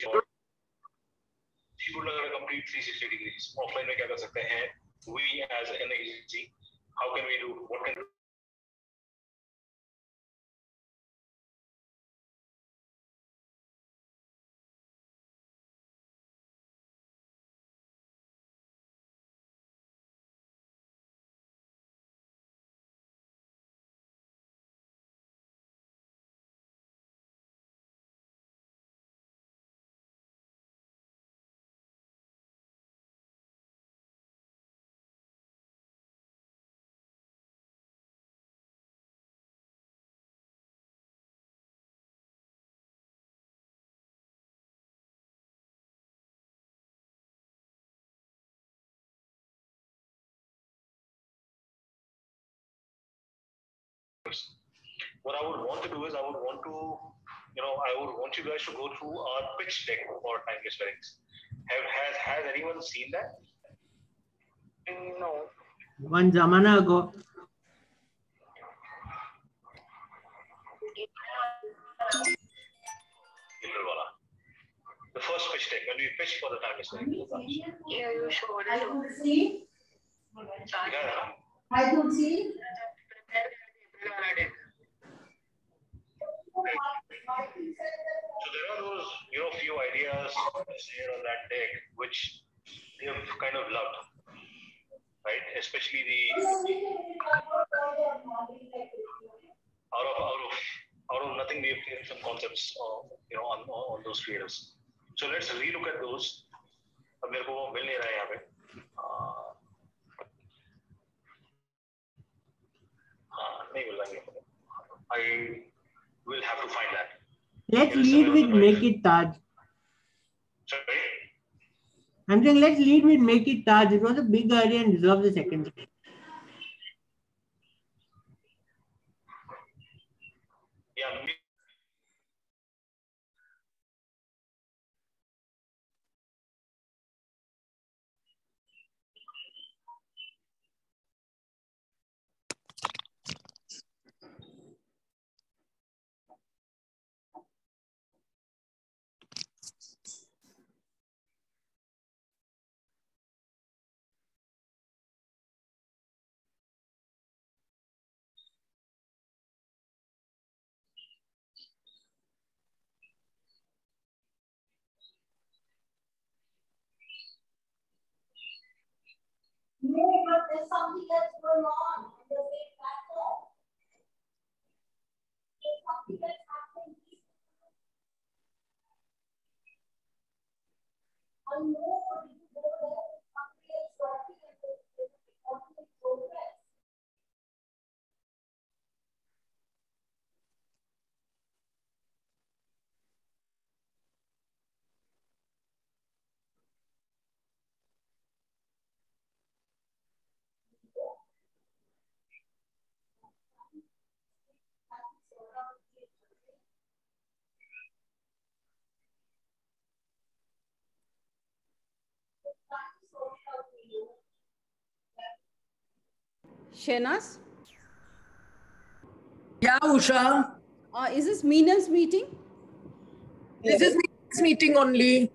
she would like a complete 360 degrees. Offline में क्या कर सकते हैं? We as an agency, how can we do? What can what I would want to do is I would want to, I would want you guys to go through our pitch deck for timeless weddings. Has anyone seen that? No. One zamana ago. The first pitch deck when we pitch for the timeless wedding. Yeah, you showed it. I could see. Yeah. I could see. So there are those, few ideas there on that deck which they have kind of loved, right? Especially the out of nothing we have created some concepts, on those creators. So let's relook at those. अब मेरे को वो मिल नहीं रहा है यहाँ पे. नहीं मिल रहा है. I will have to find that. Let's lead with Make It Taj. Sorry? I'm saying let's lead with Make It Taj. It was a big idea and deserves a second. Yeah. No, but there's something that's going on the same platform. There's something that's happening. I know what you go there, something is working and there's something in progress. Shehnaz? Yeah, Usha. Is this Meenal's meeting? This is Meenal's meeting only.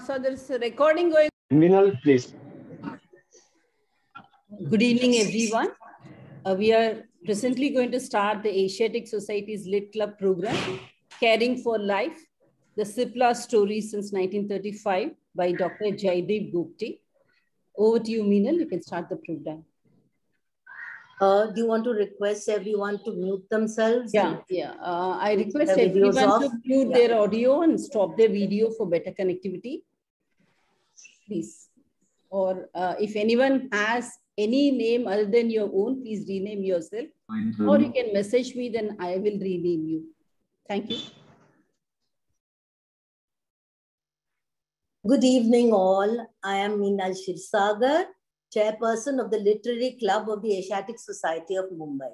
So there's a recording going. Meenal, please. Good evening, everyone. We are presently going to start the Asiatic Society's Lit Club program, Caring for Life, the Cipla story since 1935 by Dr. Jaideep Gupte. Over to you, Meenal. You can start the program. Do you want to request everyone to mute themselves? Yeah. I request everyone to mute their audio and stop their video for better connectivity. Please. Or if anyone has any name other than your own, please rename yourself. Or you can message me, then I will rename you. Thank you. Good evening, all. I am Meenal Shirsagar, Chairperson of the Literary Club of the Asiatic Society of Mumbai.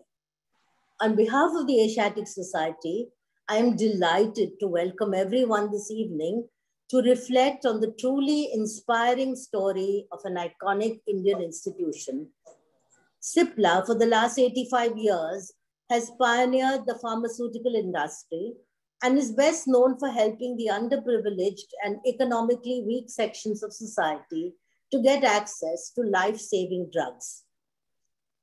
On behalf of the Asiatic Society, I am delighted to welcome everyone this evening to reflect on the truly inspiring story of an iconic Indian institution. Cipla, for the last 85 years, has pioneered the pharmaceutical industry and is best known for helping the underprivileged and economically weak sections of society to get access to life-saving drugs.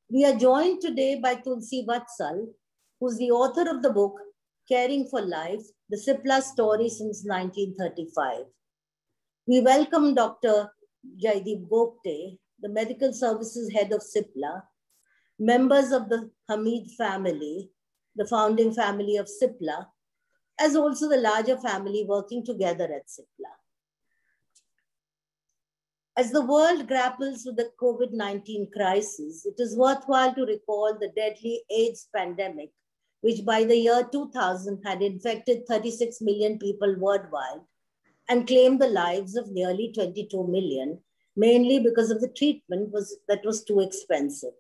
We are joined today by Tulsi Vatsal, who's the author of the book, Caring for Life, the Cipla Story since 1935. We welcome Dr. Jaideep Gopte, the Medical Services Head of Cipla, members of the Hamid family, the founding family of Cipla, as also the larger family working together at Cipla. As the world grapples with the COVID-19 crisis, it is worthwhile to recall the deadly AIDS pandemic, which by the year 2000 had infected 36 million people worldwide and claimed the lives of nearly 22 million, mainly because of the treatment that was too expensive.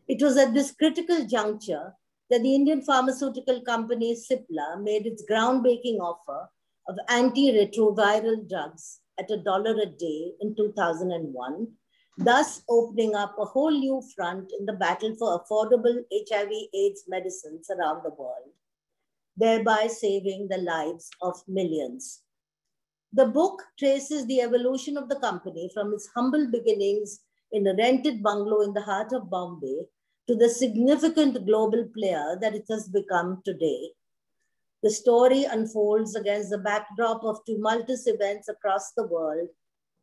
It was at this critical juncture that the Indian pharmaceutical company Cipla made its groundbreaking offer of antiretroviral drugs at $1 a day in 2001, thus opening up a whole new front in the battle for affordable HIV/AIDS medicines around the world, thereby saving the lives of millions. The book traces the evolution of the company from its humble beginnings in a rented bungalow in the heart of Bombay to the significant global player that it has become today. The story unfolds against the backdrop of tumultuous events across the world,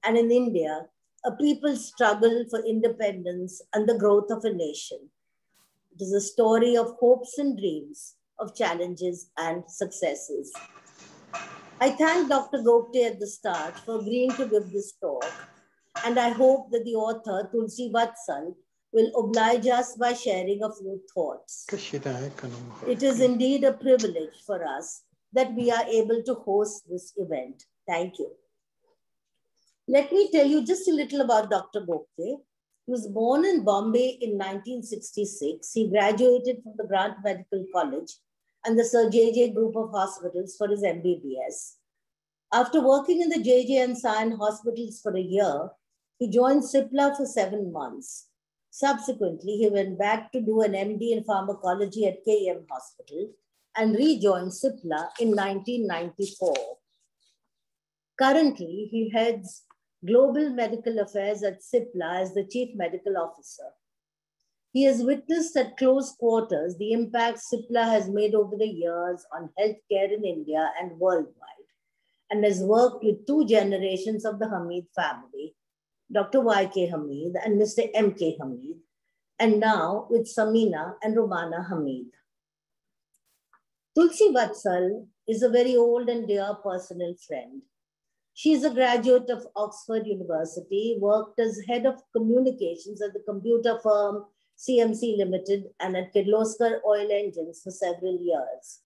and in India, a people's struggle for independence and the growth of a nation. It is a story of hopes and dreams, of challenges and successes. I thank Dr. Gopte at the start for agreeing to give this talk, and I hope that the author, Tulsi Vatsal, will oblige us by sharing a few thoughts. It is indeed a privilege for us that we are able to host this event. Thank you. Let me tell you just a little about Dr. Gopte. He was born in Bombay in 1966. He graduated from the Grant Medical College and the Sir J.J. Group of Hospitals for his MBBS. After working in the J.J. and Sion hospitals for a year, he joined Cipla for 7 months. Subsequently, he went back to do an MD in pharmacology at KEM Hospital and rejoined Cipla in 1994. Currently, he heads Global Medical Affairs at Cipla as the Chief Medical Officer. He has witnessed at close quarters the impact Cipla has made over the years on healthcare in India and worldwide, and has worked with 2 generations of the Hamid family, Dr. Y.K. Hamid and Mr. M.K. Hamid, and now with Samina and Romana Hamid. Tulsi Vatsal is a very old and dear personal friend. She is a graduate of Oxford University, worked as head of communications at the computer firm CMC Limited and at Kirloskar Oil Engines for several years.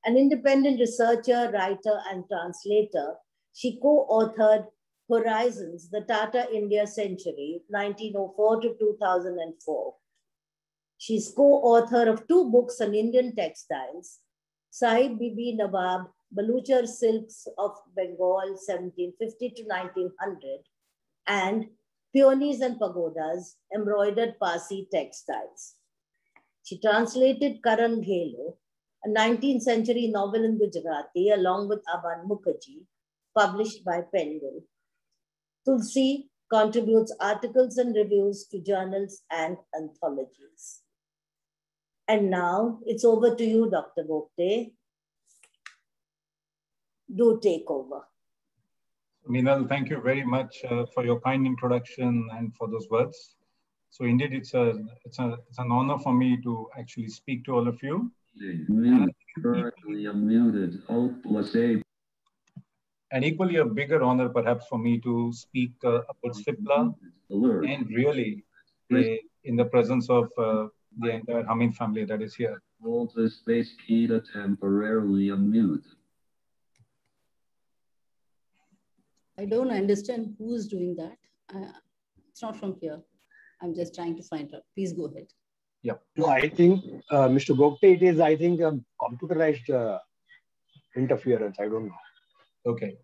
An independent researcher, writer, and translator, she co-authored Horizons, the Tata India Century, 1904 to 2004. She's co-author of 2 books on Indian textiles, Sahib Bibi Nawab, Baluchar Silks of Bengal, 1750 to 1900, and Peonies and Pagodas, Embroidered Parsi Textiles. She translated Karan Ghelo, a 19th century novel in Gujarati, along with Aban Mukherjee, published by Pendle. Tulsi contributes articles and reviews to journals and anthologies. And now it's over to you, Dr. Gopte. Do take over. Meenal, thank you very much for your kind introduction and for those words. So indeed, it's an honor for me to actually speak to all of you. And equally a bigger honor perhaps for me to speak about Cipla and really in the presence of the entire Hamid family that is here. Hold the space key to temporarily unmute. I don't understand who's doing that. It's not from here. I'm just trying to find out. Please go ahead. Yeah. No, I think, Mr. Gopte, it is, I think, computerized interference. I don't know. Okay.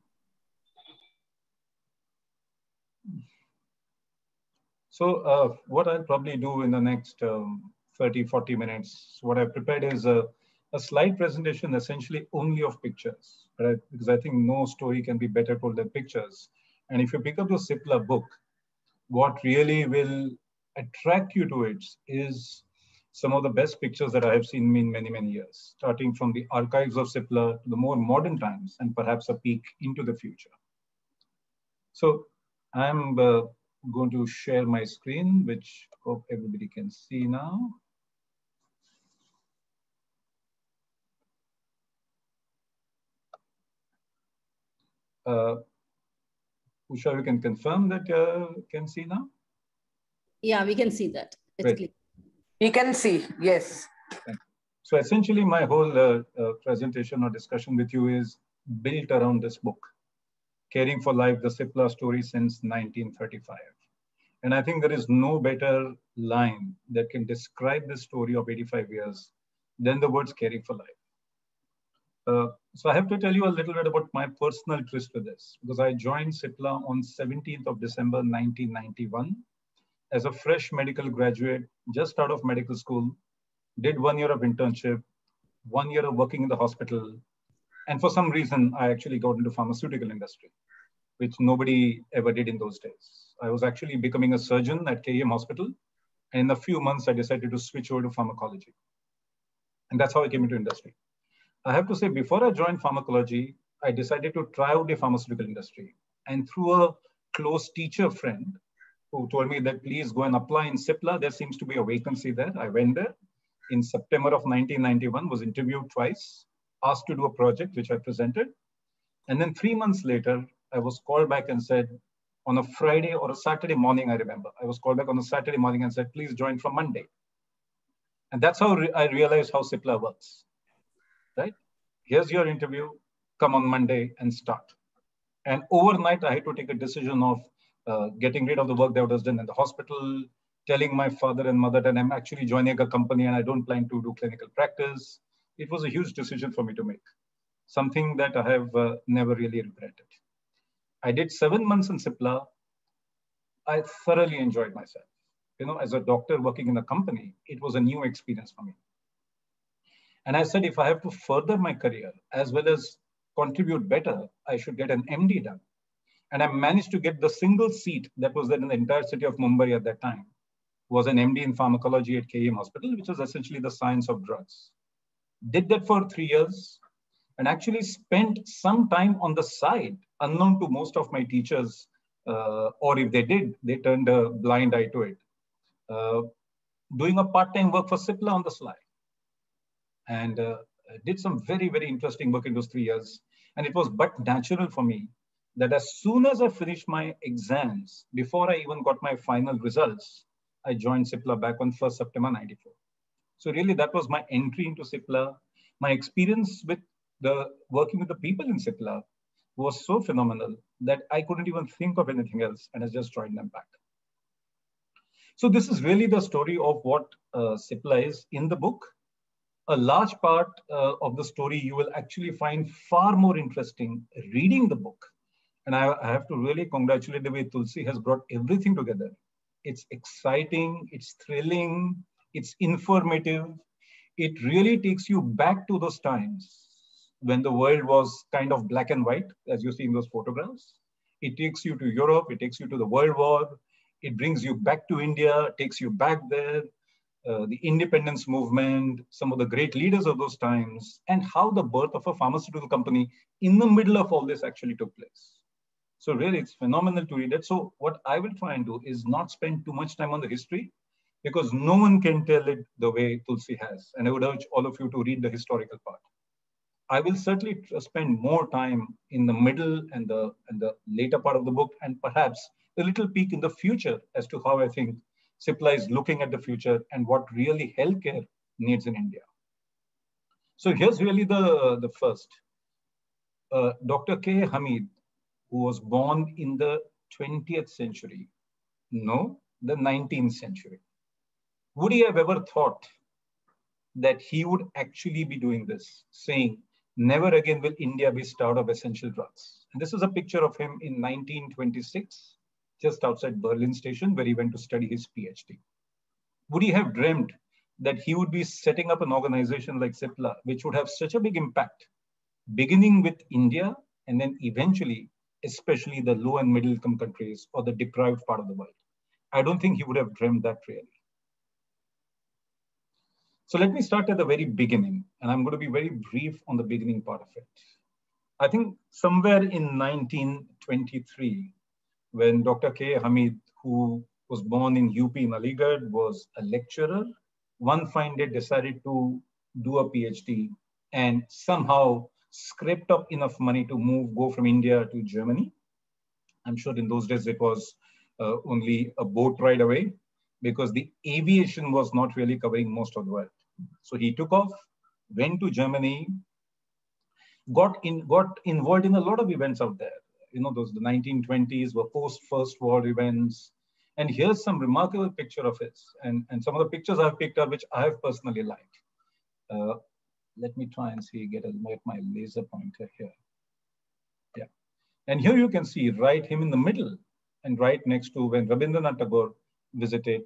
So what I'll probably do in the next 30, 40 minutes, what I've prepared is a slide presentation essentially only of pictures, right? Because I think no story can be better told than pictures. And if you pick up the Cipla book, what really will attract you to it is some of the best pictures that I have seen in many, many years, starting from the archives of Cipla to the more modern times and perhaps a peek into the future. So I'm going to share my screen, which I hope everybody can see now. Usha, you can confirm that can see now? Yeah, we can see that. It's clear. We can see, yes. So essentially my whole presentation or discussion with you is built around this book, Caring for Life, the Cipla story since 1935. And I think there is no better line that can describe the story of 85 years than the words caring for life. So I have to tell you a little bit about my personal twist with this, because I joined Cipla on 17th of December, 1991, as a fresh medical graduate, just out of medical school, did 1 year of internship, 1 year of working in the hospital. And for some reason, I actually got into pharmaceutical industry, which nobody ever did in those days. I was actually becoming a surgeon at KEM Hospital. And in a few months, I decided to switch over to pharmacology. And that's how I came into industry. I have to say, before I joined pharmacology, I decided to try out the pharmaceutical industry. And through a close teacher friend who told me that please go and apply in Cipla, there seems to be a vacancy there. I went there in September of 1991, was interviewed twice, asked to do a project, which I presented. And then 3 months later, I was called back and said, on a Friday or a Saturday morning, I remember, I was called back on a Saturday morning and said, please join from Monday. And that's how I realized how Cipla works, right? Here's your interview, come on Monday and start. And overnight, I had to take a decision of getting rid of the work that was done in the hospital, telling my father and mother that I'm actually joining a company and I don't plan to do clinical practice. It was a huge decision for me to make, something that I have never really regretted. I did 7 months in Cipla. I thoroughly enjoyed myself. You know, as a doctor working in a company, it was a new experience for me. And I said, if I have to further my career as well as contribute better, I should get an MD done. And I managed to get the single seat that was there in the entire city of Mumbai at that time, was an MD in pharmacology at KEM Hospital, which was essentially the science of drugs. Did that for 3 years and actually spent some time on the side, unknown to most of my teachers, or if they did, they turned a blind eye to it, doing a part-time work for Cipla on the sly. And did some very, very interesting work in those 3 years. And it was but natural for me that as soon as I finished my exams, before I even got my final results, I joined Cipla back on 1st September 94. So really that was my entry into Cipla. My experience with working with the people in Cipla was so phenomenal that I couldn't even think of anything else, and I just joined them back. So this is really the story of what Cipla is in the book. A large part of the story you will actually find far more interesting reading the book. And I have to really congratulate the way Tulsi has brought everything together. It's exciting, it's thrilling, it's informative. It really takes you back to those times when the world was kind of black and white, as you see in those photographs. It takes you to Europe, it takes you to the World War, it brings you back to India, takes you back there, the independence movement, some of the great leaders of those times, and how the birth of a pharmaceutical company in the middle of all this actually took place. So really, it's phenomenal to read it. So what I will try and do is not spend too much time on the history, because no one can tell it the way Tulsi has. And I would urge all of you to read the historical part. I will certainly spend more time in the middle and the later part of the book, and perhaps a little peek in the future as to how I think Cipla is looking at the future and what really healthcare needs in India. So here's really the first. Dr. K. Hamid, who was born in the 20th century, no, the 19th century. Would he have ever thought that he would actually be doing this, saying, never again will India be starved of essential drugs? And this is a picture of him in 1926, just outside Berlin station, where he went to study his PhD. Would he have dreamt that he would be setting up an organization like CIPLA, which would have such a big impact, beginning with India and then eventually, especially the low and middle income countries or the deprived part of the world. I don't think he would have dreamed that really. So let me start at the very beginning, and I'm going to be very brief on the beginning part of it. I think somewhere in 1923, when Dr. K. Hamid, who was born in UP in Aligarh, was a lecturer, one fine day decided to do a PhD and somehow scraped up enough money to go from India to Germany. I'm sure in those days it was only a boat ride away because the aviation was not really covering most of the world. So he took off, went to Germany, got involved in a lot of events out there. You know, the 1920s were post-First World events. And here's some remarkable picture of his. And some of the pictures I've picked up, which I have personally liked. Let me try and see, get my laser pointer here. Yeah. And here you can see him in the middle and right next to when Rabindranath Tagore visited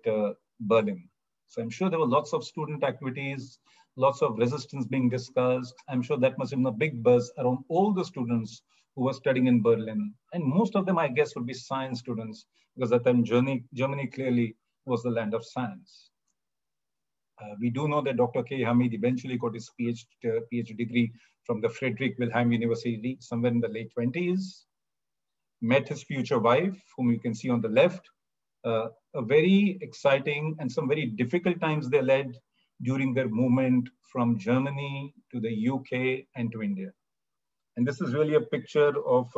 Berlin. So I'm sure there were lots of student activities, lots of resistance being discussed. I'm sure that must have been a big buzz around all the students who were studying in Berlin. And most of them, I guess, would be science students because at that time, Germany clearly was the land of science. We do know that Dr. K. Hamid eventually got his PhD degree from the Friedrich Wilhelm University somewhere in the late 20s, met his future wife, whom you can see on the left. A very exciting and some very difficult times they led during their movement from Germany to the UK and to India. And this is really a picture of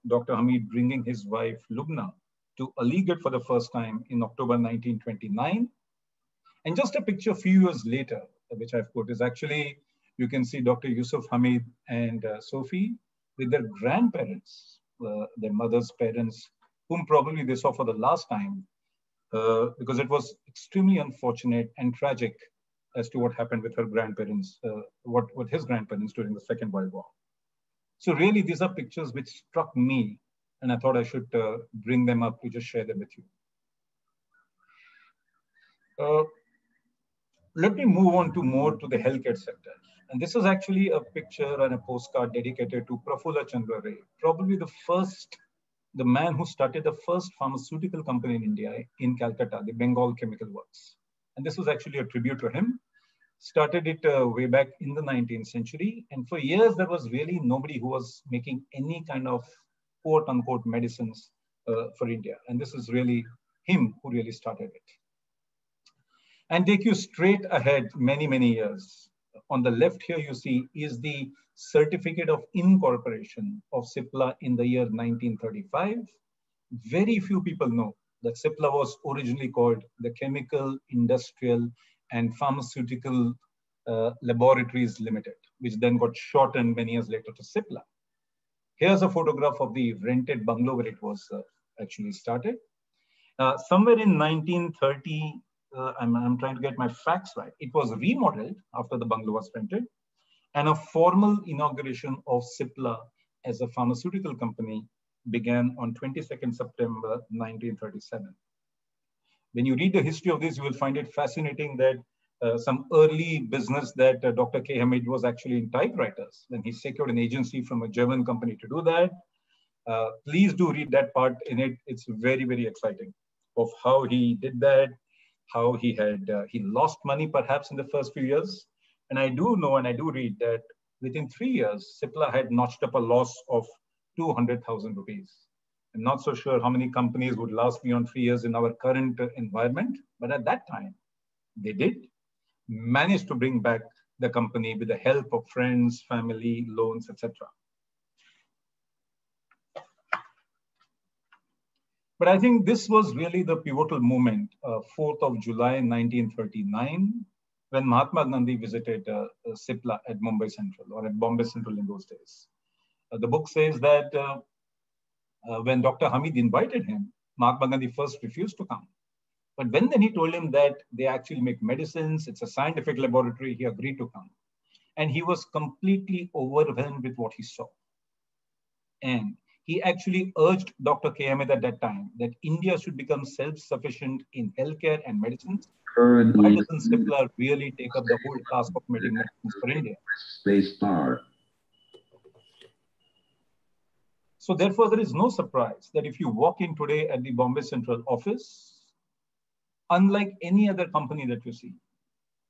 Dr. Hamid bringing his wife, Lubna, to Aligarh for the first time in October 1929. And just a picture a few years later, which I've put, is actually, you can see Dr. Yusuf Hamid and Sophie with their grandparents, their mother's parents, whom probably they saw for the last time, because it was extremely unfortunate and tragic as to what happened with her grandparents, what his grandparents during the Second World War. So really, these are pictures which struck me, and I thought I should bring them up to just share them with you. Let me move on to more to the healthcare sector. And this is actually a picture and a postcard dedicated to Prafulla Chandra Ray, probably the man who started the first pharmaceutical company in India, in Calcutta, the Bengal Chemical Works. And this was actually a tribute to him. Started it way back in the 19th century. And for years, there was really nobody who was making any kind of quote unquote medicines for India. And this is really him who really started it. And take you straight ahead many, many years. On the left here, you see is the certificate of incorporation of CIPLA in the year 1935. Very few people know that CIPLA was originally called the Chemical, Industrial and Pharmaceutical Laboratories Limited, which then got shortened many years later to CIPLA. Here's a photograph of the rented bungalow where it was actually started. Somewhere in 1930, I'm trying to get my facts right. It was remodeled after the bungalow was rented, and a formal inauguration of CIPLA as a pharmaceutical company began on 22nd September 1937. When you read the history of this, you will find it fascinating that some early business that Dr. K. Hamid was actually in typewriters. Then he secured an agency from a German company to do that. Please do read that part in it. It's very, very exciting of how he did that, how he lost money perhaps in the first few years. And I do know and I do read that within 3 years, CIPLA had notched up a loss of 200,000 rupees. I'm not so sure how many companies would last beyond 3 years in our current environment, but at that time, they did manage to bring back the company with the help of friends, family, loans, etc. But I think this was really the pivotal moment, 4th of July, 1939, when Mahatma Gandhi visited CIPLA at Mumbai Central, or at Bombay Central in those days. The book says that when Dr. Hamid invited him, Mahatma Gandhi first refused to come. But when then he told him that they actually make medicines, it's a scientific laboratory, he agreed to come. And he was completely overwhelmed with what he saw. And he actually urged Dr. K. Hamid at that time that India should become self-sufficient in healthcare and medicines. Why doesn't Cipla really take up the whole task of making medicines for India? Space bar. So therefore, there is no surprise that if you walk in today at the Bombay Central office, unlike any other company that you see,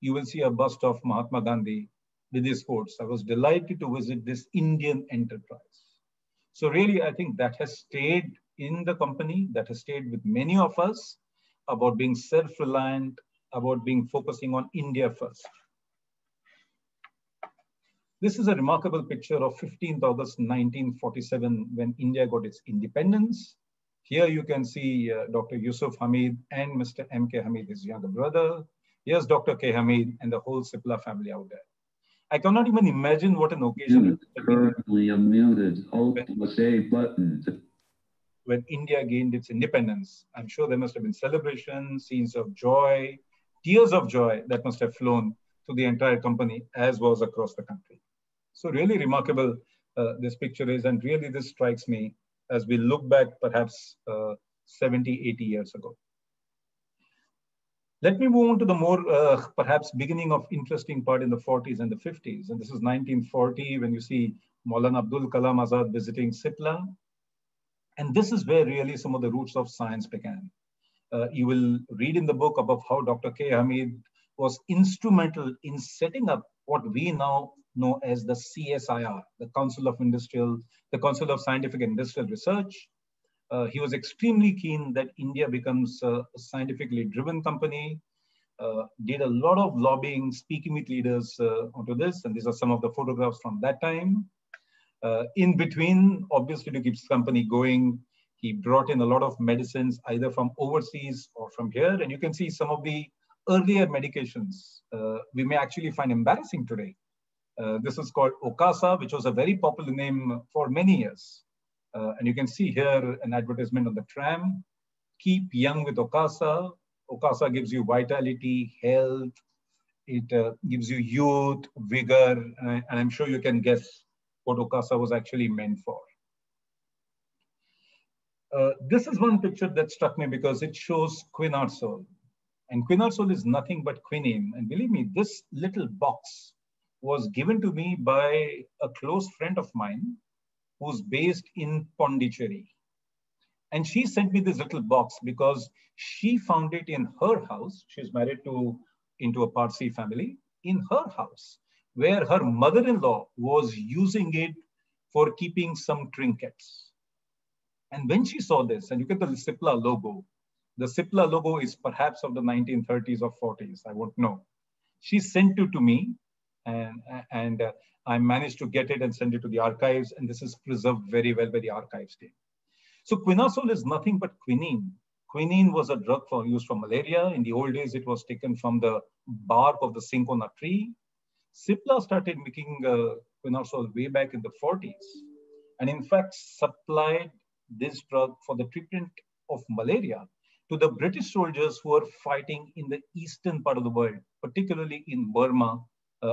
you will see a bust of Mahatma Gandhi with his quotes. I was delighted to visit this Indian enterprise. So really, I think that has stayed in the company, that has stayed with many of us about being self-reliant, about being focusing on India first. This is a remarkable picture of 15th August 1947 when India got its independence. Here you can see Dr. Yusuf Hamid and Mr. M.K. Hamid, his younger brother. Here's Dr. K. Hamid and the whole Cipla family out there. I cannot even imagine what an occasion currently unmuted. Alt + A button. When India gained its independence. I'm sure there must have been celebrations, scenes of joy, tears of joy that must have flown through the entire company, as was across the country. So really remarkable this picture is, and really this strikes me as we look back perhaps 70, 80 years ago. Let me move on to the more perhaps beginning of interesting part in the 40s and the 50s. And this is 1940 when you see Maulana Abdul Kalam Azad visiting Cipla. And this is where really some of the roots of science began. You will read in the book about how Dr. K. Hamid was instrumental in setting up what we now know as the CSIR, the Council of Scientific and Industrial Research. He was extremely keen that India becomes a scientifically driven company, did a lot of lobbying, speaking with leaders onto this, and these are some of the photographs from that time. In between, obviously to keep his company going, he brought in a lot of medicines, either from overseas or from here, and you can see some of the earlier medications we may actually find embarrassing today. This is called Ocasa, which was a very popular name for many years. And you can see here an advertisement on the tram. Keep young with Ocasa. Ocasa gives you vitality, health. It gives you youth, vigor. And I'm sure you can guess what Ocasa was actually meant for. This is one picture that struck me because it shows quinarsole. And quinarsole is nothing but quinine. And believe me, this little box was given to me by a close friend of mine who's based in Pondicherry. And she sent me this little box because she found it in her house. She's married into a Parsi family, in her house, where her mother-in-law was using it for keeping some trinkets. And when she saw this, and you get the Cipla logo, the Cipla logo is perhaps of the 1930s or 40s, I won't know. She sent it to me, and I managed to get it and send it to the archives, and this is preserved very well by the archives team. So quinarsole is nothing but quinine. Quinine was a drug used for malaria. In the old days, it was taken from the bark of the cinchona tree. Cipla started making quinarsole way back in the 40s, and in fact supplied this drug for the treatment of malaria to the British soldiers who were fighting in the eastern part of the world, particularly in Burma,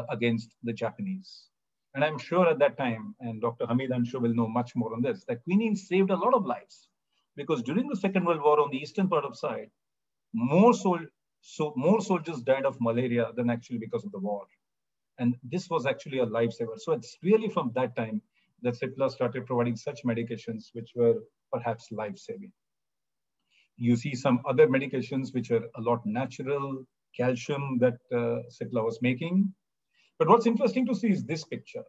against the Japanese. And I'm sure at that time, and Dr. Hamid, I'm sure will know much more on this, that quinine saved a lot of lives because during the Second World War on the eastern part of the side, more soldiers died of malaria than actually because of the war. And this was actually a lifesaver. So it's really from that time that Cipla started providing such medications which were perhaps life-saving. You see some other medications which are a lot natural, calcium that Cipla was making. But what's interesting to see is this picture,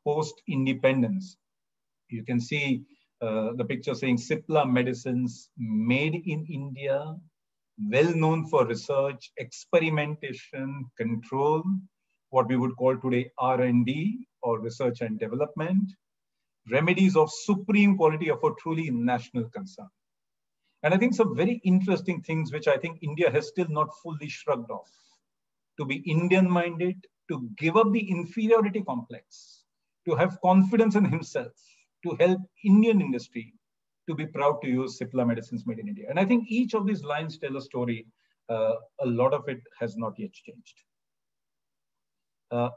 post-independence. You can see the picture saying Cipla medicines made in India, well known for research, experimentation, control, what we would call today R&D or research and development, remedies of supreme quality of a truly national concern. And I think some very interesting things which I think India has still not fully shrugged off. To be Indian-minded, to give up the inferiority complex, to have confidence in himself, to help Indian industry, to be proud to use Cipla medicines made in India. And I think each of these lines tell a story. A lot of it has not yet changed.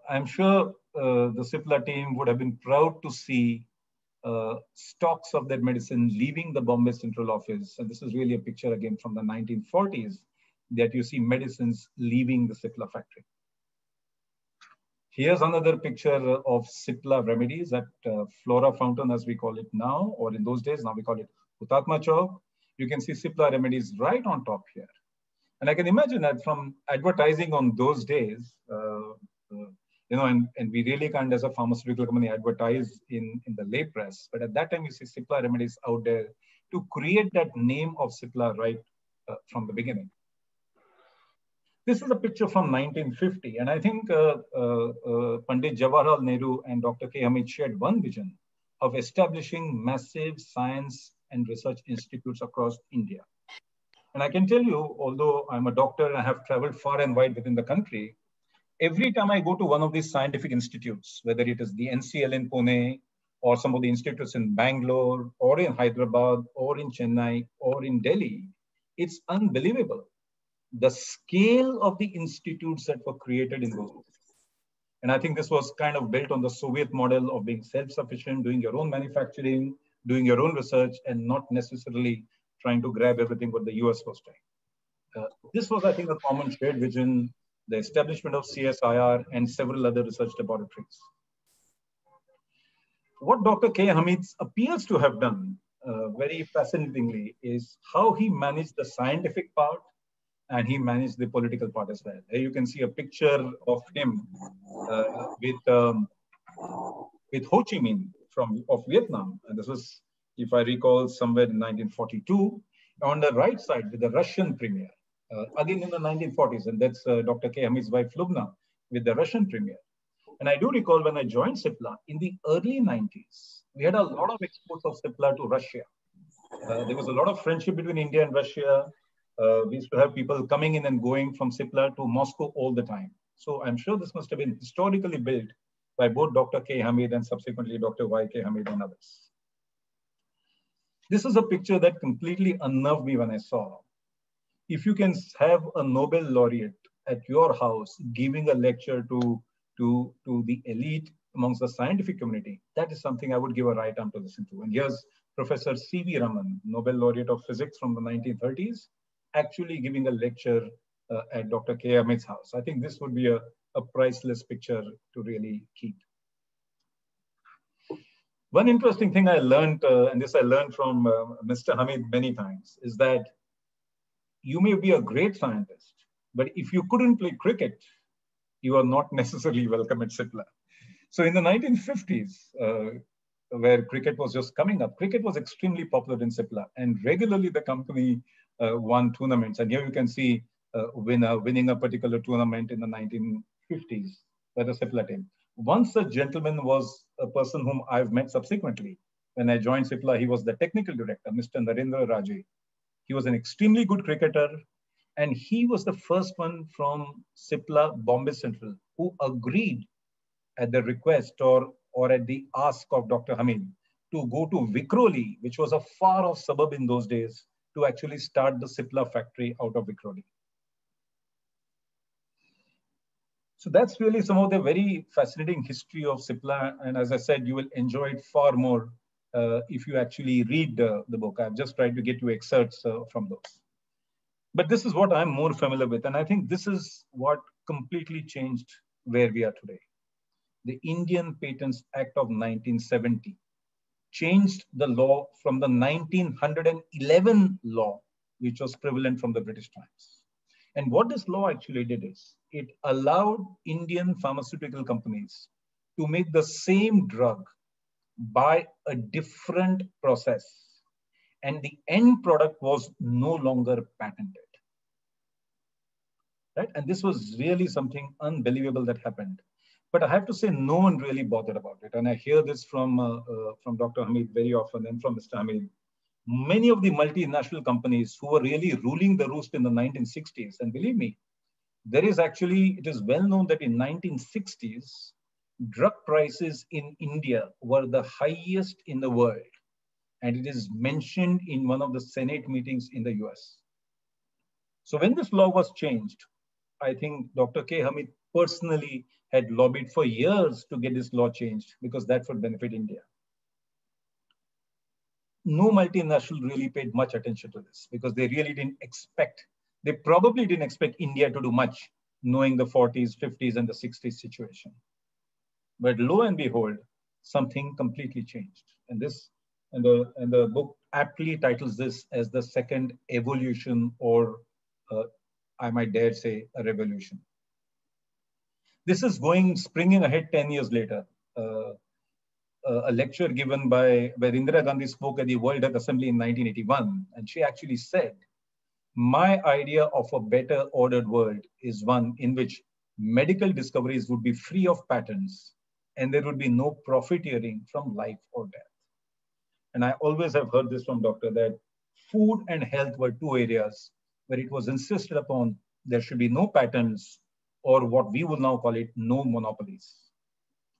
I'm sure the Cipla team would have been proud to see stocks of their medicine leaving the Bombay Central Office. And this is really a picture again from the 1940s that you see medicines leaving the Cipla factory. Here's another picture of Cipla remedies at Flora Fountain, as we call it now, or in those days, now we call it Hutatma Chowk. You can see Cipla remedies right on top here. And I can imagine that from advertising on those days, you know, and we really can't, as a pharmaceutical company, advertise in the lay press. But at that time, you see Cipla remedies out there to create that name of Cipla right from the beginning. This is a picture from 1950. And I think Pandit Jawaharlal Nehru and Dr. K. Hamid shared one vision of establishing massive science and research institutes across India. And I can tell you, although I'm a doctor and I have traveled far and wide within the country, every time I go to one of these scientific institutes, whether it is the NCL in Pune, or some of the institutes in Bangalore, or in Hyderabad, or in Chennai, or in Delhi, it's unbelievable. The scale of the institutes that were created in those days. And I think this was kind of built on the Soviet model of being self-sufficient, doing your own manufacturing, doing your own research, and not necessarily trying to grab everything what the US was doing. This was, I think, a common shared vision, the establishment of CSIR and several other research laboratories. What Dr. K. Hamid appears to have done very fascinatingly is how he managed the scientific part and he managed the political part as well. Here you can see a picture of him with Ho Chi Minh of Vietnam. And this was, if I recall, somewhere in 1942. On the right side with the Russian premier, again in the 1940s, and that's Dr. K. Hamid's wife Lubna with the Russian premier. And I do recall when I joined Cipla in the early 90s, we had a lot of exports of Cipla to Russia. There was a lot of friendship between India and Russia. We used to have people coming in and going from Cipla to Moscow all the time. So I'm sure this must have been historically built by both Dr. K. Hamid and subsequently Dr. Y. K. Hamid and others. This is a picture that completely unnerved me when I saw. If you can have a Nobel laureate at your house giving a lecture to the elite amongst the scientific community, that is something I would give a right arm to listen to. And here's Professor C.V. Raman, Nobel laureate of physics from the 1930s, actually giving a lecture at Dr. K. Hamid's house. I think this would be a priceless picture to really keep. One interesting thing I learned, and this I learned from Mr. Hamid many times, is that you may be a great scientist, but if you couldn't play cricket, you are not necessarily welcome at Cipla. So in the 1950s, where cricket was just coming up, cricket was extremely popular in Cipla, and regularly the company won tournaments. And here you can see winning a particular tournament in the 1950s by the Cipla team. Once a gentleman was a person whom I've met subsequently. When I joined Cipla, he was the technical director, Mr. Narendra Raje. He was an extremely good cricketer, and he was the first one from Cipla Bombay Central who agreed at the request or at the ask of Dr. Hamid to go to Vikhroli, which was a far off suburb in those days, to actually start the Cipla factory out of Vikhroli. So that's really some of the very fascinating history of Cipla. And as I said, you will enjoy it far more if you actually read the book. I've just tried to get you excerpts from those. But this is what I'm more familiar with. And I think this is what completely changed where we are today. The Indian Patents Act of 1970 changed the law from the 1911 law, which was prevalent from the British times. And what this law actually did is, it allowed Indian pharmaceutical companies to make the same drug by a different process. And the end product was no longer patented. Right? And this was really something unbelievable that happened. But I have to say, no one really bothered about it. And I hear this from Dr. Hamid very often and from Mr. Hamid. Many of the multinational companies who were really ruling the roost in the 1960s, and believe me, there is actually, it is well known that in 1960s, drug prices in India were the highest in the world. And it is mentioned in one of the Senate meetings in the US. So when this law was changed, I think Dr. K. Hamid personally had lobbied for years to get this law changed because that would benefit India. no multinational really paid much attention to this because they really didn't expect, they probably didn't expect India to do much, knowing the 40s, 50s, and the 60s situation. But lo and behold, something completely changed. And the book aptly titles this as the second evolution, or I might dare say a revolution. This is springing ahead 10 years later. A lecture given where Indira Gandhi spoke at the World Health Assembly in 1981. And she actually said, my idea of a better ordered world is one in which medical discoveries would be free of patents and there would be no profiteering from life or death. And I always have heard this from Doctor, that food and health were two areas where it was insisted upon there should be no patents, or what we will now call it, no monopolies.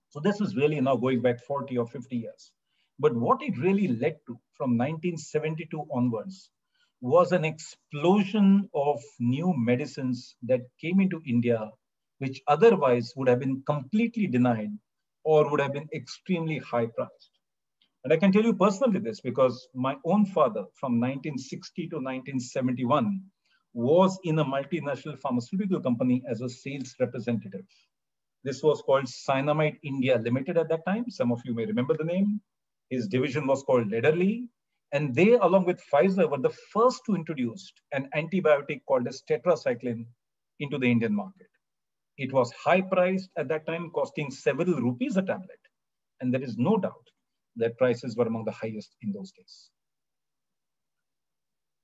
So this is really now going back 40 or 50 years. But what it really led to from 1972 onwards was an explosion of new medicines that came into India, which otherwise would have been completely denied or would have been extremely high priced. And I can tell you personally this because my own father from 1960 to 1971 was in a multinational pharmaceutical company as a sales representative. This was called Cyanamide India Limited at that time. Some of you may remember the name. His division was called Lederle. And they, along with Pfizer, were the first to introduce an antibiotic called as tetracycline into the Indian market. It was high priced at that time, costing several rupees a tablet. And there is no doubt that prices were among the highest in those days.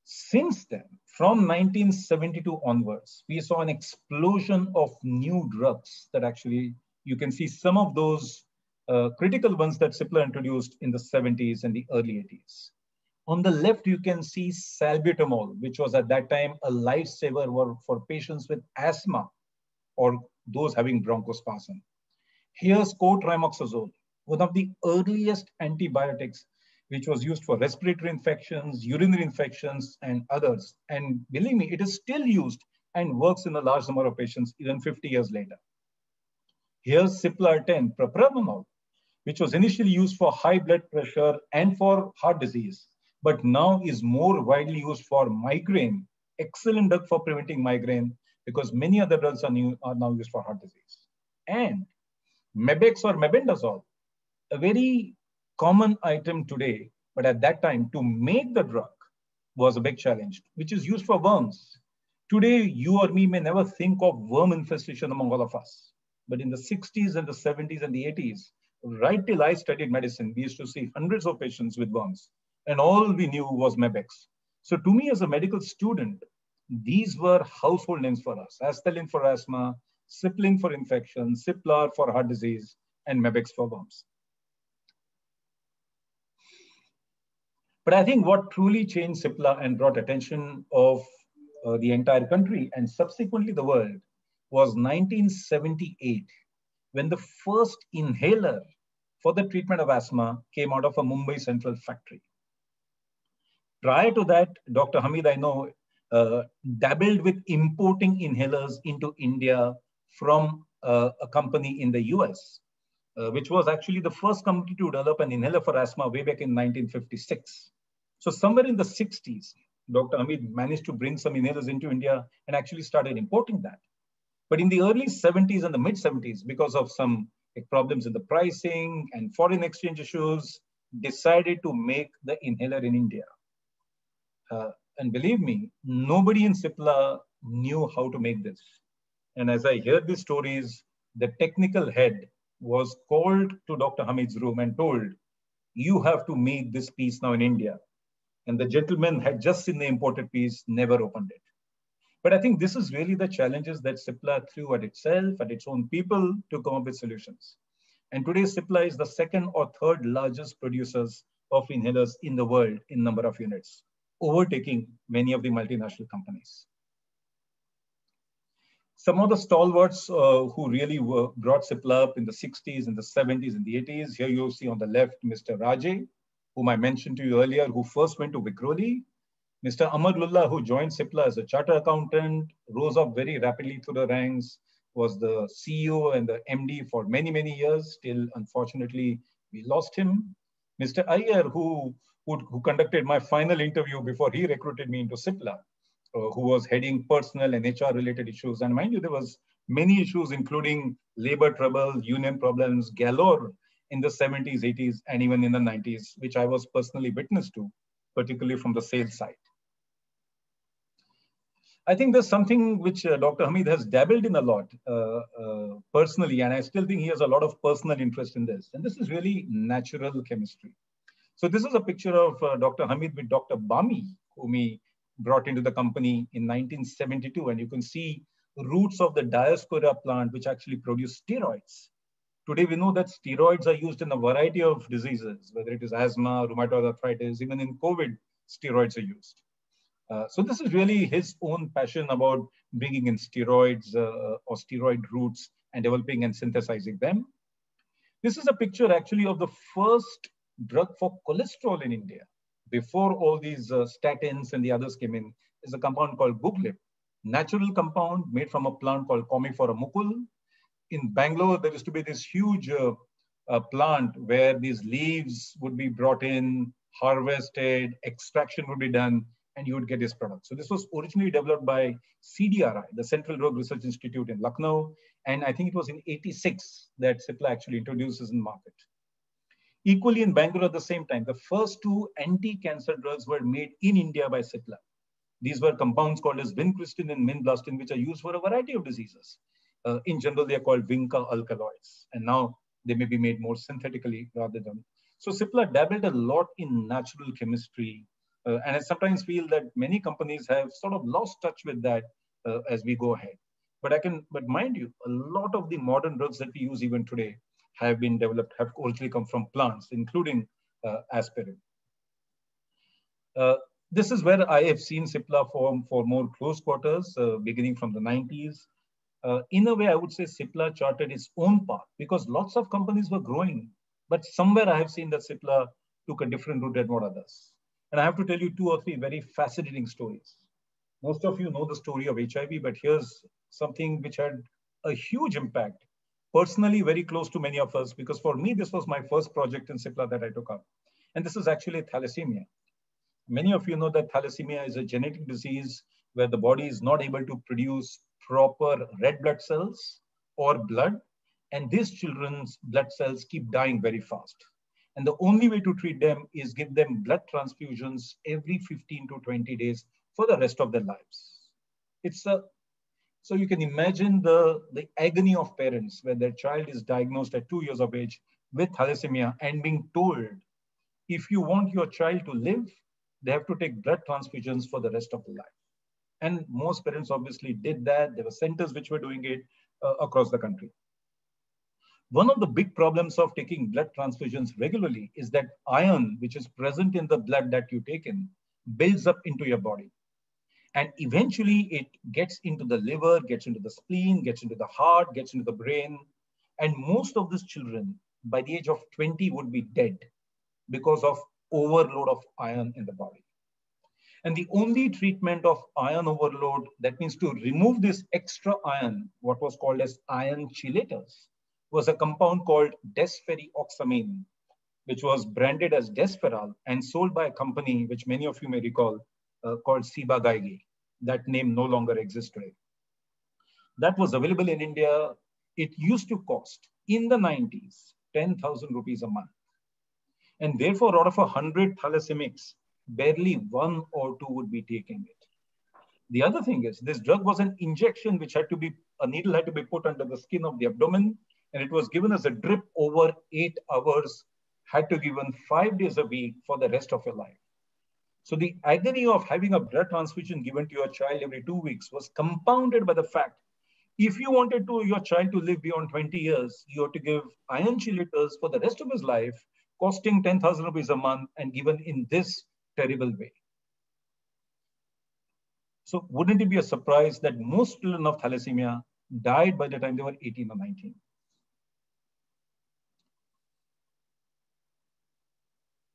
Since then, from 1972 onwards, we saw an explosion of new drugs that actually, you can see some of those critical ones that Cipla introduced in the 70s and the early 80s. On the left, you can see salbutamol, which was at that time a lifesaver for patients with asthma or those having bronchospasm. Here's cotrimoxazole, one of the earliest antibiotics, which was used for respiratory infections, urinary infections, and others. And believe me, it is still used and works in a large number of patients even 50 years later. Here's Cipla-10, propranolol, which was initially used for high blood pressure and for heart disease, but now is more widely used for migraine. Excellent drug for preventing migraine because many other drugs are now used for heart disease. And Mebex or mebendazole, a very common item today, but at that time to make the drug was a big challenge, which is used for worms. Today, you or me may never think of worm infestation among all of us. But in the 60s and the 70s and the 80s, right till I studied medicine, we used to see hundreds of patients with worms. And all we knew was Mebex. So to me as a medical student, these were household names for us. Astelin for asthma, Cipline for infection, Ciplar for heart disease, and Mebex for worms. But I think what truly changed Cipla and brought attention of the entire country and subsequently the world was 1978, when the first inhaler for the treatment of asthma came out of a Mumbai Central factory. Prior to that, Dr. Hamid, I know, dabbled with importing inhalers into India from a company in the US, which was actually the first company to develop an inhaler for asthma way back in 1956. So somewhere in the 60s, Dr. Hamid managed to bring some inhalers into India and actually started importing that. But in the early 70s and the mid 70s, because of some problems in the pricing and foreign exchange issues, decided to make the inhaler in India. And believe me, nobody in Cipla knew how to make this. And as I heard these stories, the technical head was called to Dr. Hamid's room and told, you have to make this piece now in India. And the gentleman had just seen the imported piece, never opened it. But I think this is really the challenges that Cipla threw at itself, at its own people, to come up with solutions. And today, Cipla is the second or third largest producers of inhalers in the world in number of units, overtaking many of the multinational companies. Some of the stalwarts who really brought Cipla up in the 60s, and the 70s, and the 80s. Here you see on the left, Mr. Raje, whom I mentioned to you earlier, who first went to Vikhroli. Mr. Amar Lullah, who joined Cipla as a chartered accountant, rose up very rapidly through the ranks, was the CEO and the MD for many, many years, till unfortunately we lost him. Mr. Iyer, who who conducted my final interview before he recruited me into Cipla, who was heading personal and HR related issues. And mind you, there was many issues, including labor trouble, union problems, galore in the 70s, 80s, and even in the 90s, which I was personally witness to, particularly from the sales side. I think there's something which Dr. Hamid has dabbled in a lot personally, and I still think he has a lot of personal interest in this. And this is really natural chemistry. So this is a picture of Dr. Hamid with Dr. Bami, whom he brought into the company in 1972. And you can see roots of the Dioscora plant, which actually produce steroids. Today, we know that steroids are used in a variety of diseases, whether it is asthma, rheumatoid arthritis, even in COVID, steroids are used. So this is really his own passion about bringing in steroids or steroid roots and developing and synthesizing them. This is a picture actually of the first drug for cholesterol in India. Before all these statins and the others came in, is a compound called Guglip, natural compound made from a plant called Commiphora mucul. In Bangalore, there used to be this huge plant where these leaves would be brought in, harvested, extraction would be done, and you would get this product. So this was originally developed by CDRI, the Central Drug Research Institute in Lucknow. And I think it was in '86 that Cipla actually introduces in the market. Equally in Bangalore at the same time, the first two anti-cancer drugs were made in India by Cipla. These were compounds called as vincristine and minblastin, which are used for a variety of diseases. In general, they are called vinca alkaloids. And now they may be made more synthetically rather than. So Cipla dabbled a lot in natural chemistry. And I sometimes feel that many companies have sort of lost touch with that as we go ahead. But mind you, a lot of the modern drugs that we use even today have been developed, have originally come from plants, including aspirin. This is where I have seen Cipla for more close quarters, beginning from the 90s. In a way, I would say Cipla charted its own path because lots of companies were growing, but somewhere I have seen that Cipla took a different route than what others. And I have to tell you 2 or 3 very fascinating stories. Most of you know the story of HIV, but here's something which had a huge impact, personally very close to many of us, because for me, this was my first project in Cipla that I took up. And this is actually thalassemia. Many of you know that thalassemia is a genetic disease where the body is not able to produce proper red blood cells or blood. And these children's blood cells keep dying very fast. And the only way to treat them is give them blood transfusions every 15 to 20 days for the rest of their lives. So you can imagine the agony of parents when their child is diagnosed at 2 years of age with thalassemia and being told, if you want your child to live, they have to take blood transfusions for the rest of their life. And most parents obviously did that. There were centers which were doing it across the country. One of the big problems of taking blood transfusions regularly is that iron, which is present in the blood that you take in, builds up into your body. And eventually it gets into the liver, gets into the spleen, gets into the heart, gets into the brain. And most of these children by the age of 20 would be dead because of overload of iron in the body. And the only treatment of iron overload, that means to remove this extra iron, what was called as iron chelators, was a compound called desferrioxamine, which was branded as Desferal and sold by a company which many of you may recall called Ciba-Geigy. That name no longer exists today. That was available in India. It used to cost in the 90s, 10,000 rupees a month. And therefore, out of 100 thalassemics, barely 1 or 2 would be taking it. The other thing is this drug was an injection which had to be, a needle had to be put under the skin of the abdomen, and it was given as a drip over 8 hours, had to be given 5 days a week for the rest of your life. So the agony of having a blood transfusion given to your child every 2 weeks was compounded by the fact, if you wanted your child to live beyond 20 years, you have to give iron chelators for the rest of his life, costing 10,000 rupees a month and given in this terrible way. So wouldn't it be a surprise that most children of thalassemia died by the time they were 18 or 19?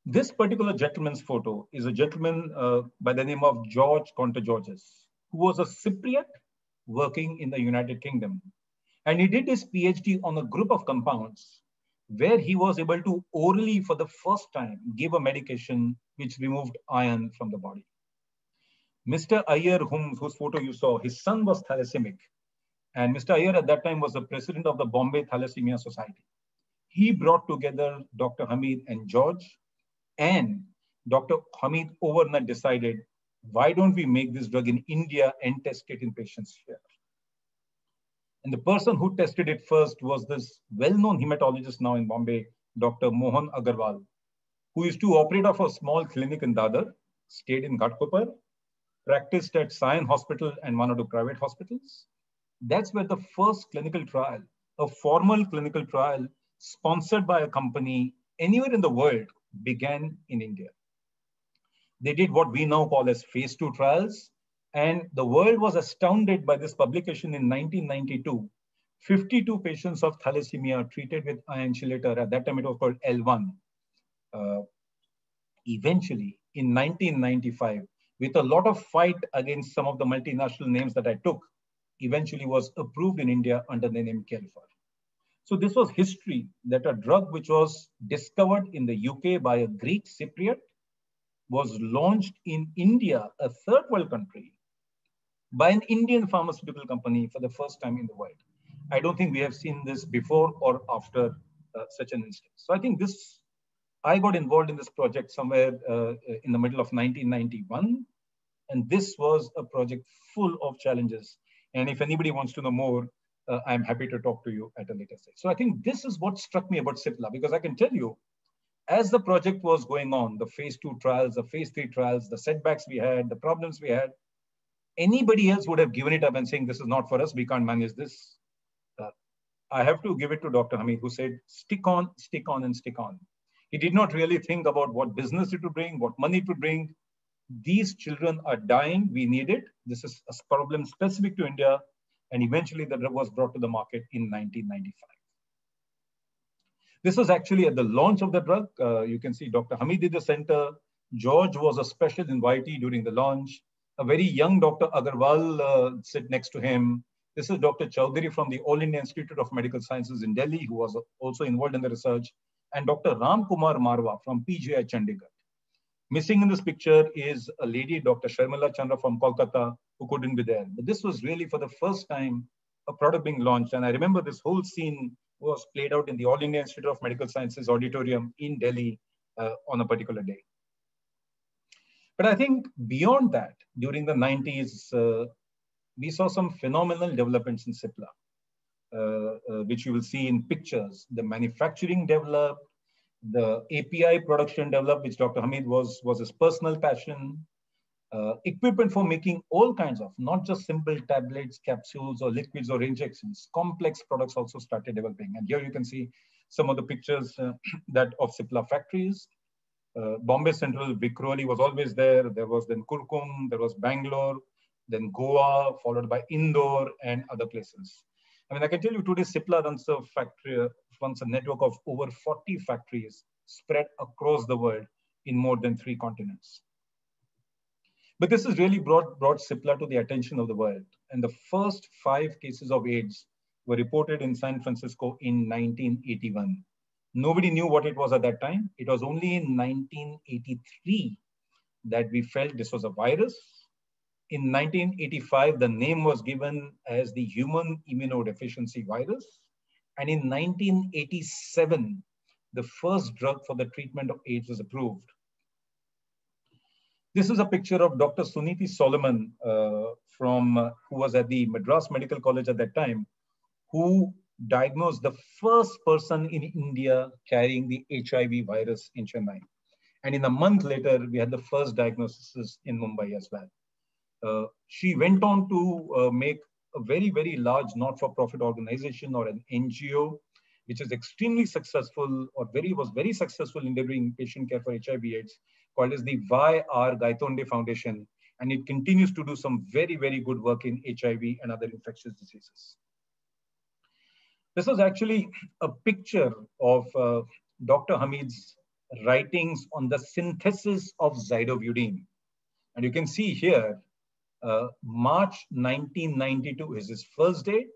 This particular gentleman's photo is a gentleman by the name of George Contogeorges, who was a Cypriot working in the United Kingdom. And he did his PhD on a group of compounds where he was able to orally for the first time give a medication which removed iron from the body. Mr. Iyer, whose photo you saw, his son was thalassemic. And Mr. Iyer at that time was the president of the Bombay Thalassemia Society. He brought together Dr. Hamid and George, and Dr. Hamid overnight decided, why don't we make this drug in India and test it in patients here? And the person who tested it first was this well-known hematologist now in Bombay, Dr. Mohan Agarwal, who used to operate off a small clinic in Dadar, stayed in Ghatkopar, practiced at Sion Hospital and one or two private hospitals. That's where the first clinical trial, a formal clinical trial sponsored by a company anywhere in the world, began in India. They did what we now call as phase 2 trials. And the world was astounded by this publication in 1992. 52 patients of thalassemia treated with iron chelator, at that time it was called L1. Eventually, in 1995, with a lot of fight against some of the multinational names that I took, eventually was approved in India under the name Kelfor. So this was history, that a drug which was discovered in the UK by a Greek Cypriot was launched in India, a third world country, by an Indian pharmaceutical company for the first time in the world. I don't think we have seen this before or after such an instance. So I think I got involved in this project somewhere in the middle of 1991. And this was a project full of challenges. And if anybody wants to know more, I'm happy to talk to you at a later stage. So I think this is what struck me about Cipla, because I can tell you, as the project was going on, the phase 2 trials, the phase 3 trials, the setbacks we had, the problems we had, anybody else would have given it up and saying, this is not for us, we can't manage this. I have to give it to Dr. Hamid, who said, stick on, and stick on. He did not really think about what business it would bring, what money it would bring. These children are dying, we need it. This is a problem specific to India. And eventually the drug was brought to the market in 1995. This was actually at the launch of the drug. You can see Dr. Hamid did the center. George was a special invitee during the launch. A very young Dr. Agarwal sit next to him. This is Dr. Chowdhury from the All India Institute of Medical Sciences in Delhi, who was also involved in the research, and Dr. Ram Kumar Marwa from PGI Chandigarh. Missing in this picture is a lady, Dr. Sharmila Chandra from Kolkata, who couldn't be there. But this was really for the first time a product being launched. And I remember this whole scene was played out in the All India Institute of Medical Sciences auditorium in Delhi on a particular day. But I think beyond that, during the 90s, we saw some phenomenal developments in Cipla, which you will see in pictures. The manufacturing developed, the API production developed, which Dr. Hamid was his personal passion. Equipment for making all kinds of, not just simple tablets, capsules, or liquids or injections. Complex products also started developing. And here you can see some of the pictures that of Cipla factories. Bombay Central, Vikhroli was always there. There was then Kurkum, there was Bangalore, then Goa, followed by Indore and other places. I mean, I can tell you today, Cipla runs a network of over 40 factories spread across the world in more than 3 continents. But this has really brought Cipla to the attention of the world. And the first 5 cases of AIDS were reported in San Francisco in 1981. Nobody knew what it was at that time. It was only in 1983 that we felt this was a virus. In 1985, the name was given as the human immunodeficiency virus. And in 1987, the first drug for the treatment of AIDS was approved. This is a picture of Dr. Suniti Solomon, who was at the Madras Medical College at that time, who diagnosed the first person in India carrying the HIV virus in Chennai. And in a month later, we had the first diagnosis in Mumbai as well. She went on to make a very, very large not-for-profit organization or an NGO, which is extremely successful or was very successful in delivering patient care for HIV/AIDS, called as the Y.R. Gaitonde Foundation. And it continues to do some very, very good work in HIV and other infectious diseases. This was actually a picture of Dr. Hamid's writings on the synthesis of zidovudine. And you can see here, March 1992 is his first date.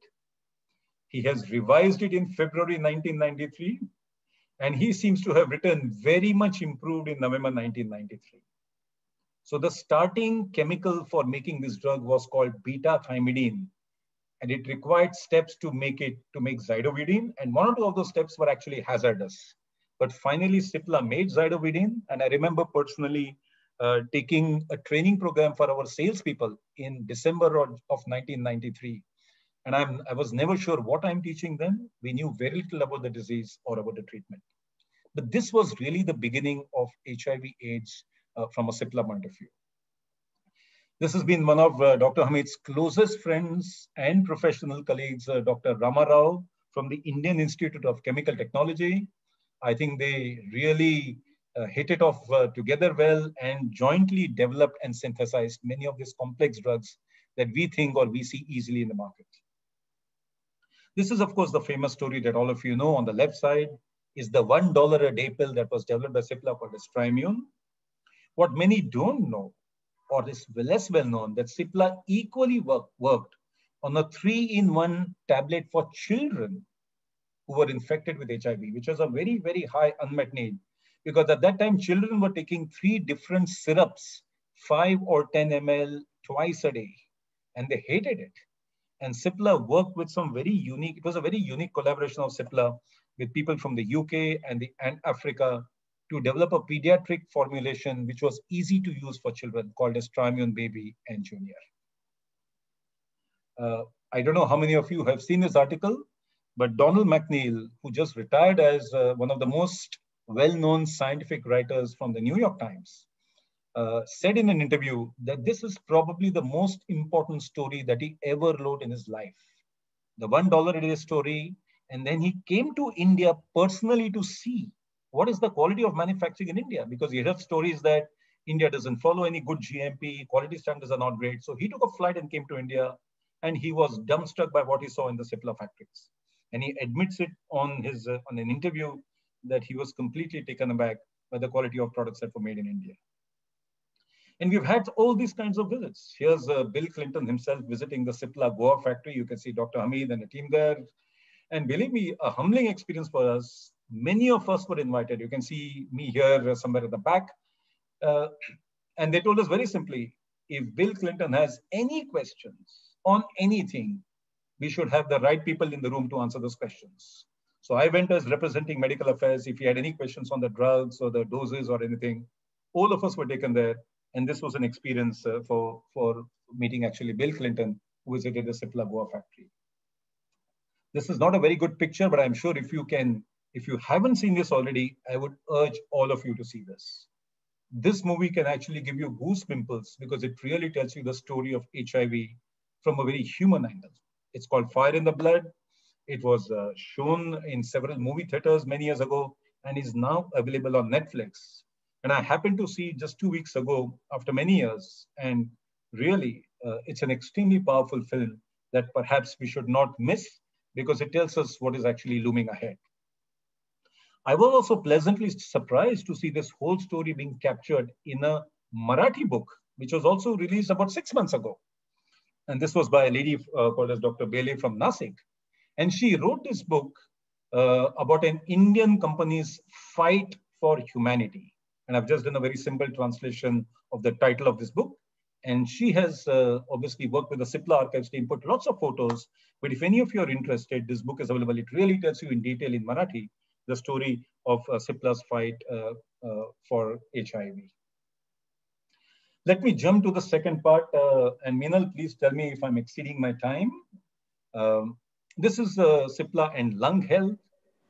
He has revised it in February 1993. And he seems to have written very much improved in November 1993. So the starting chemical for making this drug was called beta-thymidine, and it required steps to make zidovudine, and one or two of those steps were actually hazardous. But finally, Cipla made zidovudine, and I remember personally taking a training program for our salespeople in December of 1993. And I was never sure what I'm teaching them. We knew very little about the disease or about the treatment. But this was really the beginning of HIV/AIDS from a Cipla point of view. This has been one of Dr. Hamid's closest friends and professional colleagues, Dr. Rama Rao from the Indian Institute of Chemical Technology. I think they really hit it off together well and jointly developed and synthesized many of these complex drugs that we think or we see easily in the market. This is, of course, the famous story that all of you know. On the left side is the $1 a day pill that was developed by Cipla called Strimmune. What many don't know, or is less well known, that Cipla equally worked on a 3-in-1 tablet for children who were infected with HIV, which was a very, very high unmet need. Because at that time, children were taking 3 different syrups, 5 or 10 ml twice a day, and they hated it. And Cipla worked with some very unique, it was a very unique collaboration of Cipla with people from the UK and Africa to develop a pediatric formulation which was easy to use for children called as Strimmune Baby and Junior. I don't know how many of you have seen this article, but Donald McNeil, who just retired as one of the most well-known scientific writers from the New York Times, said in an interview that this is probably the most important story that he ever wrote in his life. The $1 a day story. And then he came to India personally to see what is the quality of manufacturing in India, because he heard stories that India doesn't follow any good GMP, quality standards are not great. So he took a flight and came to India, and he was dumbstruck by what he saw in the Cipla factories. And he admits it on an interview that he was completely taken aback by the quality of products that were made in India. And we've had all these kinds of visits. Here's Bill Clinton himself visiting the Cipla Goa factory. You can see Dr. Hamid and the team there. And believe me, a humbling experience for us. Many of us were invited. You can see me here somewhere at the back. And they told us very simply, if Bill Clinton has any questions on anything, we should have the right people in the room to answer those questions. So I went as representing medical affairs. If he had any questions on the drugs or the doses or anything, all of us were taken there. And this was an experience for meeting actually Bill Clinton, who visited the Cipla Goa factory. This is not a very good picture, but I'm sure if you haven't seen this already, I would urge all of you to see this. This movie can actually give you goose pimples because it really tells you the story of HIV from a very human angle. It's called Fire in the Blood. It was shown in several movie theaters many years ago and is now available on Netflix. And I happened to see just 2 weeks ago after many years. And really, it's an extremely powerful film that perhaps we should not miss because it tells us what is actually looming ahead. I was also pleasantly surprised to see this whole story being captured in a Marathi book, which was also released about 6 months ago. And this was by a lady called as Dr. Bele from Nasik. And she wrote this book about an Indian company's fight for humanity. And I've just done a very simple translation of the title of this book. And she has obviously worked with the Cipla archives team, put lots of photos. But if any of you are interested, this book is available. It really tells you in detail in Marathi the story of Cipla's fight for HIV. Let me jump to the second part. And Meenal, please tell me if I'm exceeding my time. This is Cipla and lung health.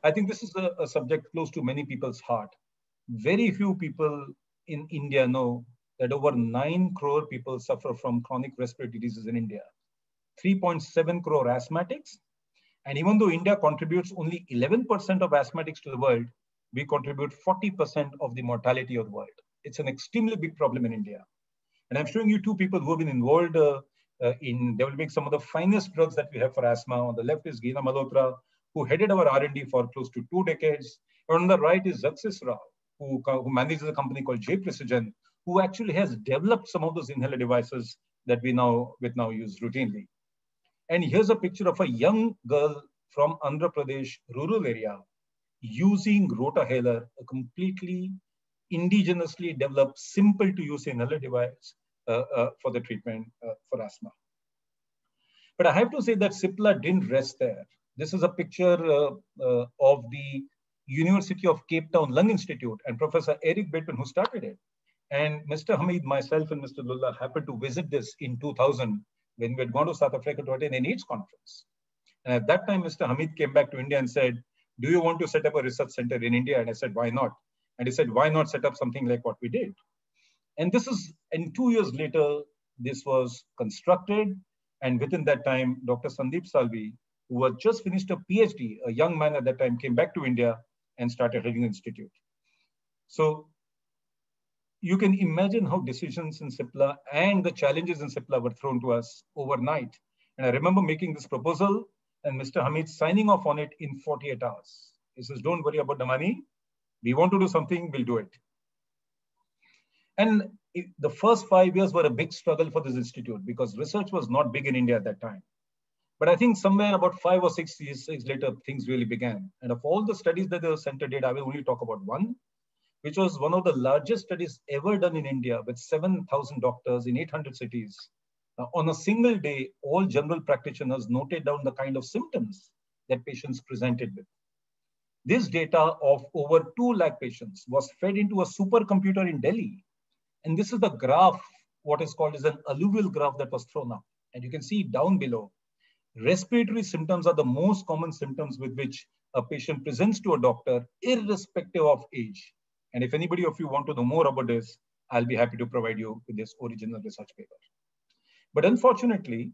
I think this is a subject close to many people's heart. Very few people in India know that over 9 crore people suffer from chronic respiratory diseases in India. 3.7 crore asthmatics. And even though India contributes only 11% of asthmatics to the world, we contribute 40% of the mortality of the world. It's an extremely big problem in India. And I'm showing you 2 people who have been involved in developing some of the finest drugs that we have for asthma. On the left is Geena Malhotra, who headed our R&D for close to 2 decades. And on the right is Zaksis Rao, who manages a company called J Precision, who actually has developed some of those inhaler devices that we now use routinely. And here's a picture of a young girl from Andhra Pradesh rural area using Rotahaler, a completely indigenously developed, simple to use inhaler device for the treatment for asthma. But I have to say that Cipla didn't rest there. This is a picture of the University of Cape Town Lung Institute and Professor Eric Bateman, who started it. And Mr. Hamid, myself, and Mr. Lullah happened to visit this in 2000 when we had gone to South Africa to attend an AIDS conference. And at that time, Mr. Hamid came back to India and said, do you want to set up a research center in India? And I said, why not? And he said, why not set up something like what we did? And this is, and 2 years later, this was constructed. And within that time, Dr. Sandeep Salvi, who had just finished a PhD, a young man at that time, came back to India and started heading the institute. So you can imagine how decisions in Cipla and the challenges in Cipla were thrown to us overnight. And I remember making this proposal and Mr. Hamid signing off on it in 48 hours. He says, don't worry about the money. We want to do something, we'll do it. And the first 5 years were a big struggle for this institute because research was not big in India at that time. But I think somewhere about 5 or 6 years later, things really began. And of all the studies that the center did, I will only talk about one, which was one of the largest studies ever done in India with 7,000 doctors in 800 cities. On a single day, all general practitioners noted down the kind of symptoms that patients presented with. This data of over 2 lakh patients was fed into a supercomputer in Delhi. And this is the graph, what is called as an alluvial graph that was thrown up. And you can see down below, respiratory symptoms are the most common symptoms with which a patient presents to a doctor, irrespective of age. And if anybody of you want to know more about this, I'll be happy to provide you with this original research paper. But unfortunately,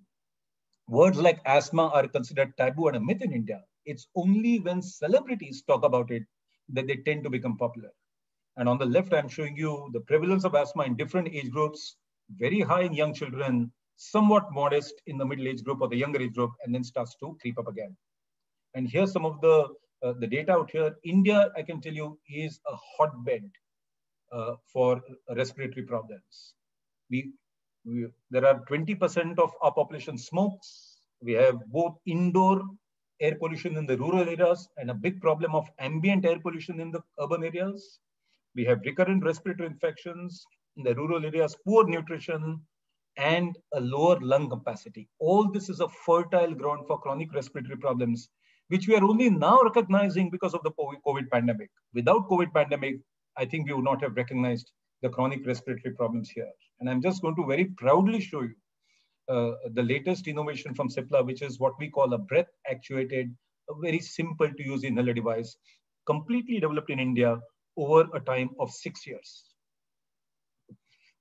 words like asthma are considered taboo and a myth in India. It's only when celebrities talk about it that they tend to become popular. And on the left, I'm showing you the prevalence of asthma in different age groups, very high in young children, somewhat modest in the middle age group or the younger age group, and then starts to creep up again. And here's some of the data out here. India, I can tell you, is a hotbed for respiratory problems. There are 20% of our population smokes. We have both indoor air pollution in the rural areas and a big problem of ambient air pollution in the urban areas. We have recurrent respiratory infections in the rural areas, poor nutrition, and a lower lung capacity. All this is a fertile ground for chronic respiratory problems, which we are only now recognizing because of the COVID pandemic. Without COVID pandemic, I think we would not have recognized the chronic respiratory problems here. And I'm just going to very proudly show you the latest innovation from Cipla, which is what we call a breath-actuated, a very simple to use inhaler device, completely developed in India over a time of 6 years.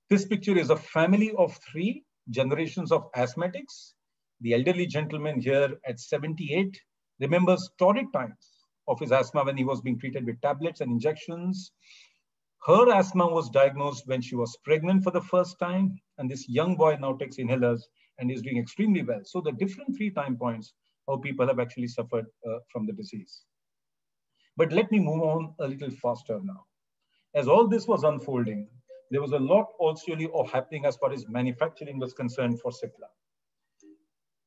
This picture is a family of 3 generations of asthmatics. The elderly gentleman here at 78 remembers torrid times of his asthma when he was being treated with tablets and injections. Her asthma was diagnosed when she was pregnant for the first time, and this young boy now takes inhalers and is doing extremely well. So the different 3 time points how people have actually suffered from the disease. But let me move on a little faster now. As all this was unfolding, there was a lot also happening as far as manufacturing was concerned for Cipla.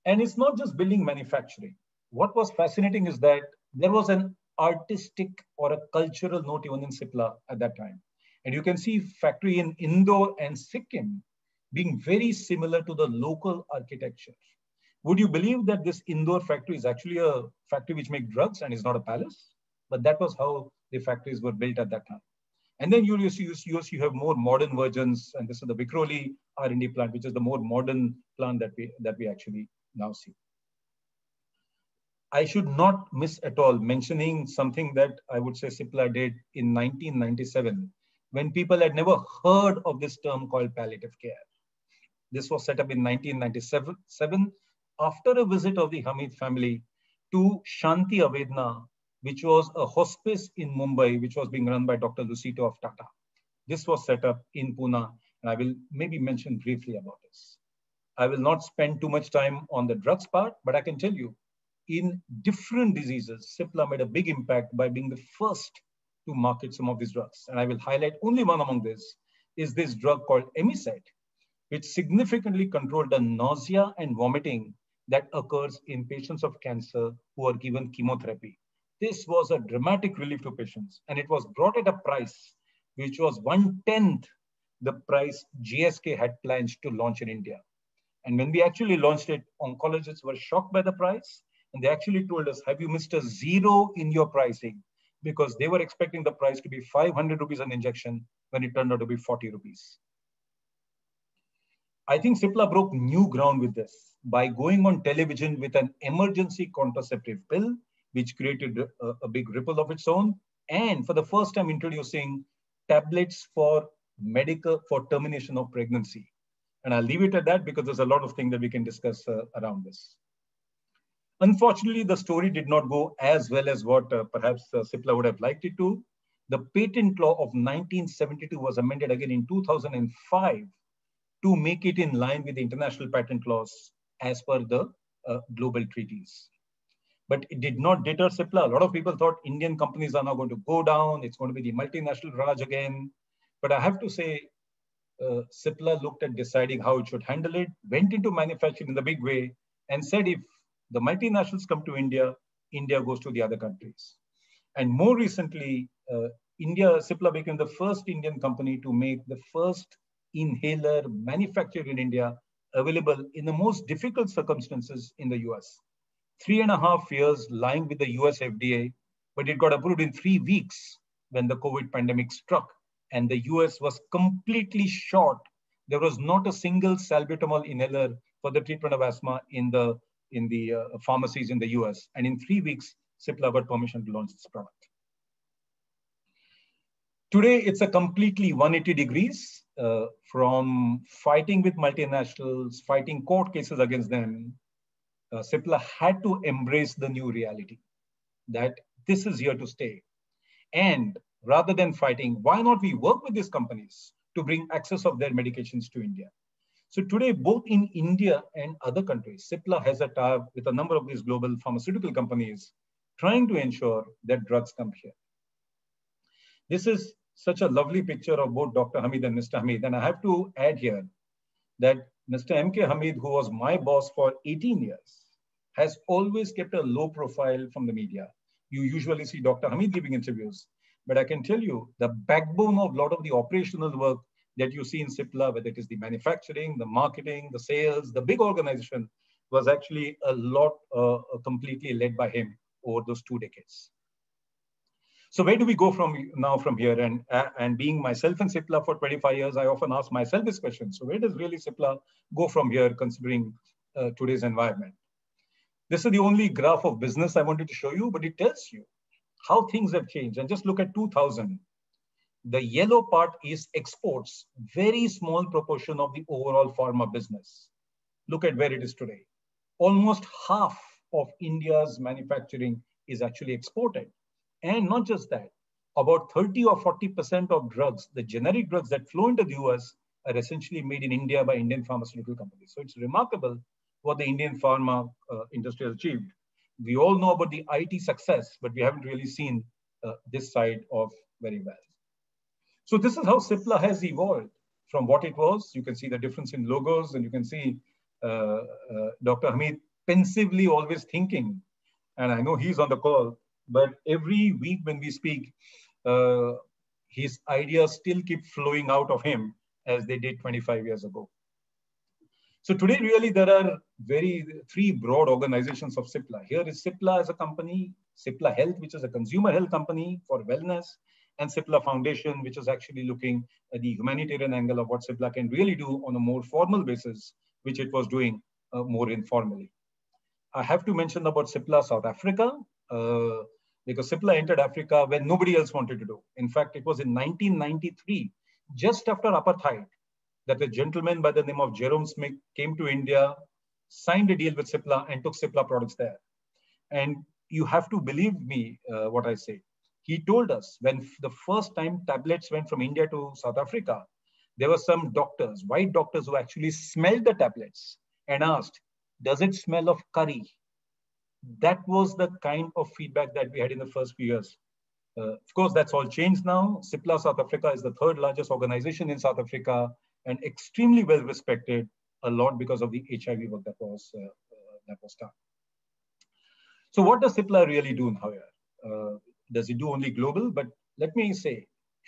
And it's not just building manufacturing. What was fascinating is that there was an artistic or a cultural note even in Cipla at that time. And you can see factory in Indore and Sikkim being very similar to the local architecture. Would you believe that this Indore factory is actually a factory which makes drugs and is not a palace? But that was how the factories were built at that time. And then you have more modern versions, and this is the Vikhroli R&D plant, which is the more modern plant that we actually now see. I should not miss at all mentioning something that I would say Cipla did in 1997, when people had never heard of this term called palliative care. This was set up in 1997 after a visit of the Hamid family to Shanti Avedna, which was a hospice in Mumbai, which was being run by Dr. Lucito of Tata. This was set up in Pune, and I will maybe mention briefly about this. I will not spend too much time on the drugs part, but I can tell you, in different diseases, Cipla made a big impact by being the first to market some of these drugs. And I will highlight only one among this, is this drug called Emised, which significantly controlled the nausea and vomiting that occurs in patients of cancer who are given chemotherapy. This was a dramatic relief to patients, and it was brought at a price which was 1/10 the price GSK had plans to launch in India. And when we actually launched it, oncologists were shocked by the price, and they actually told us, have you missed a zero in your pricing? Because they were expecting the price to be 500 rupees an injection when it turned out to be 40 rupees. I think Cipla broke new ground with this by going on television with an emergency contraceptive pill, which created a big ripple of its own, and for the first time introducing tablets for termination of pregnancy. And I'll leave it at that because there's a lot of things that we can discuss around this. Unfortunately, the story did not go as well as what perhaps Cipla would have liked it to. The patent law of 1972 was amended again in 2005 to make it in line with the international patent laws as per the global treaties. But it did not deter Cipla. A lot of people thought Indian companies are now going to go down. It's going to be the multinational Raj again. But I have to say, Cipla looked at deciding how it should handle it, went into manufacturing in the big way, and said if the multinationals come to India, India goes to the other countries. And more recently, Cipla became the first Indian company to make the first inhaler manufactured in India available in the most difficult circumstances in the US. 3.5 years lying with the US FDA, but it got approved in 3 weeks when the COVID pandemic struck. And the US was completely short. There was not a single salbutamol inhaler for the treatment of asthma in the pharmacies in the US. And in 3 weeks, Cipla got permission to launch this product. Today, it's a completely 180 degrees from fighting with multinationals, fighting court cases against them. Cipla had to embrace the new reality that this is here to stay. And rather than fighting, why not we work with these companies to bring access of their medications to India? So today, both in India and other countries, Cipla has a tie-up with a number of these global pharmaceutical companies trying to ensure that drugs come here. This is such a lovely picture of both Dr. Hamid and Mr. Hamid. And I have to add here that Mr. M.K. Hamid, who was my boss for 18 years, has always kept a low profile from the media. You usually see Dr. Hamid giving interviews, but I can tell you the backbone of a lot of the operational work that you see in Cipla, whether it is the manufacturing, the marketing, the sales, the big organization, was actually a lot completely led by him over those 2 decades. So where do we go from here? And being myself in Cipla for 25 years, I often ask myself this question. So where does really Cipla go from here, considering today's environment? This is the only graph of business I wanted to show you, but it tells you how things have changed. And just look at 2000. The yellow part is exports, very small proportion of the overall pharma business. Look at where it is today. Almost half of India's manufacturing is actually exported. And not just that, about 30 or 40% of drugs, the generic drugs that flow into the US, are essentially made in India by Indian pharmaceutical companies. So it's remarkable what the Indian pharma industry has achieved. We all know about the IT success, but we haven't really seen this side of very well. So this is how Cipla has evolved from what it was. You can see the difference in logos, and you can see Dr. Hamid pensively always thinking. And I know he's on the call, but every week when we speak, his ideas still keep flowing out of him as they did 25 years ago. So today, really, there are 3 broad organizations of Cipla. Here is Cipla as a company, Cipla Health, which is a consumer health company for wellness, and Cipla Foundation, which is actually looking at the humanitarian angle of what Cipla can really do on a more formal basis, which it was doing more informally. I have to mention about Cipla South Africa, because Cipla entered Africa when nobody else wanted to do. In fact, it was in 1993, just after apartheid, that a gentleman by the name of Jerome Smith came to India, signed a deal with Cipla, and took Cipla products there. And you have to believe me what I say. He told us when the first time tablets went from India to South Africa, there were some doctors, white doctors, who actually smelled the tablets and asked, does it smell of curry? That was the kind of feedback that we had in the first few years. Of course, that's all changed now. Cipla South Africa is the 3rd largest organization in South Africa and extremely well respected, a lot because of the HIV work that was done. So what does Cipla really do now here? does it do only global? But let me say,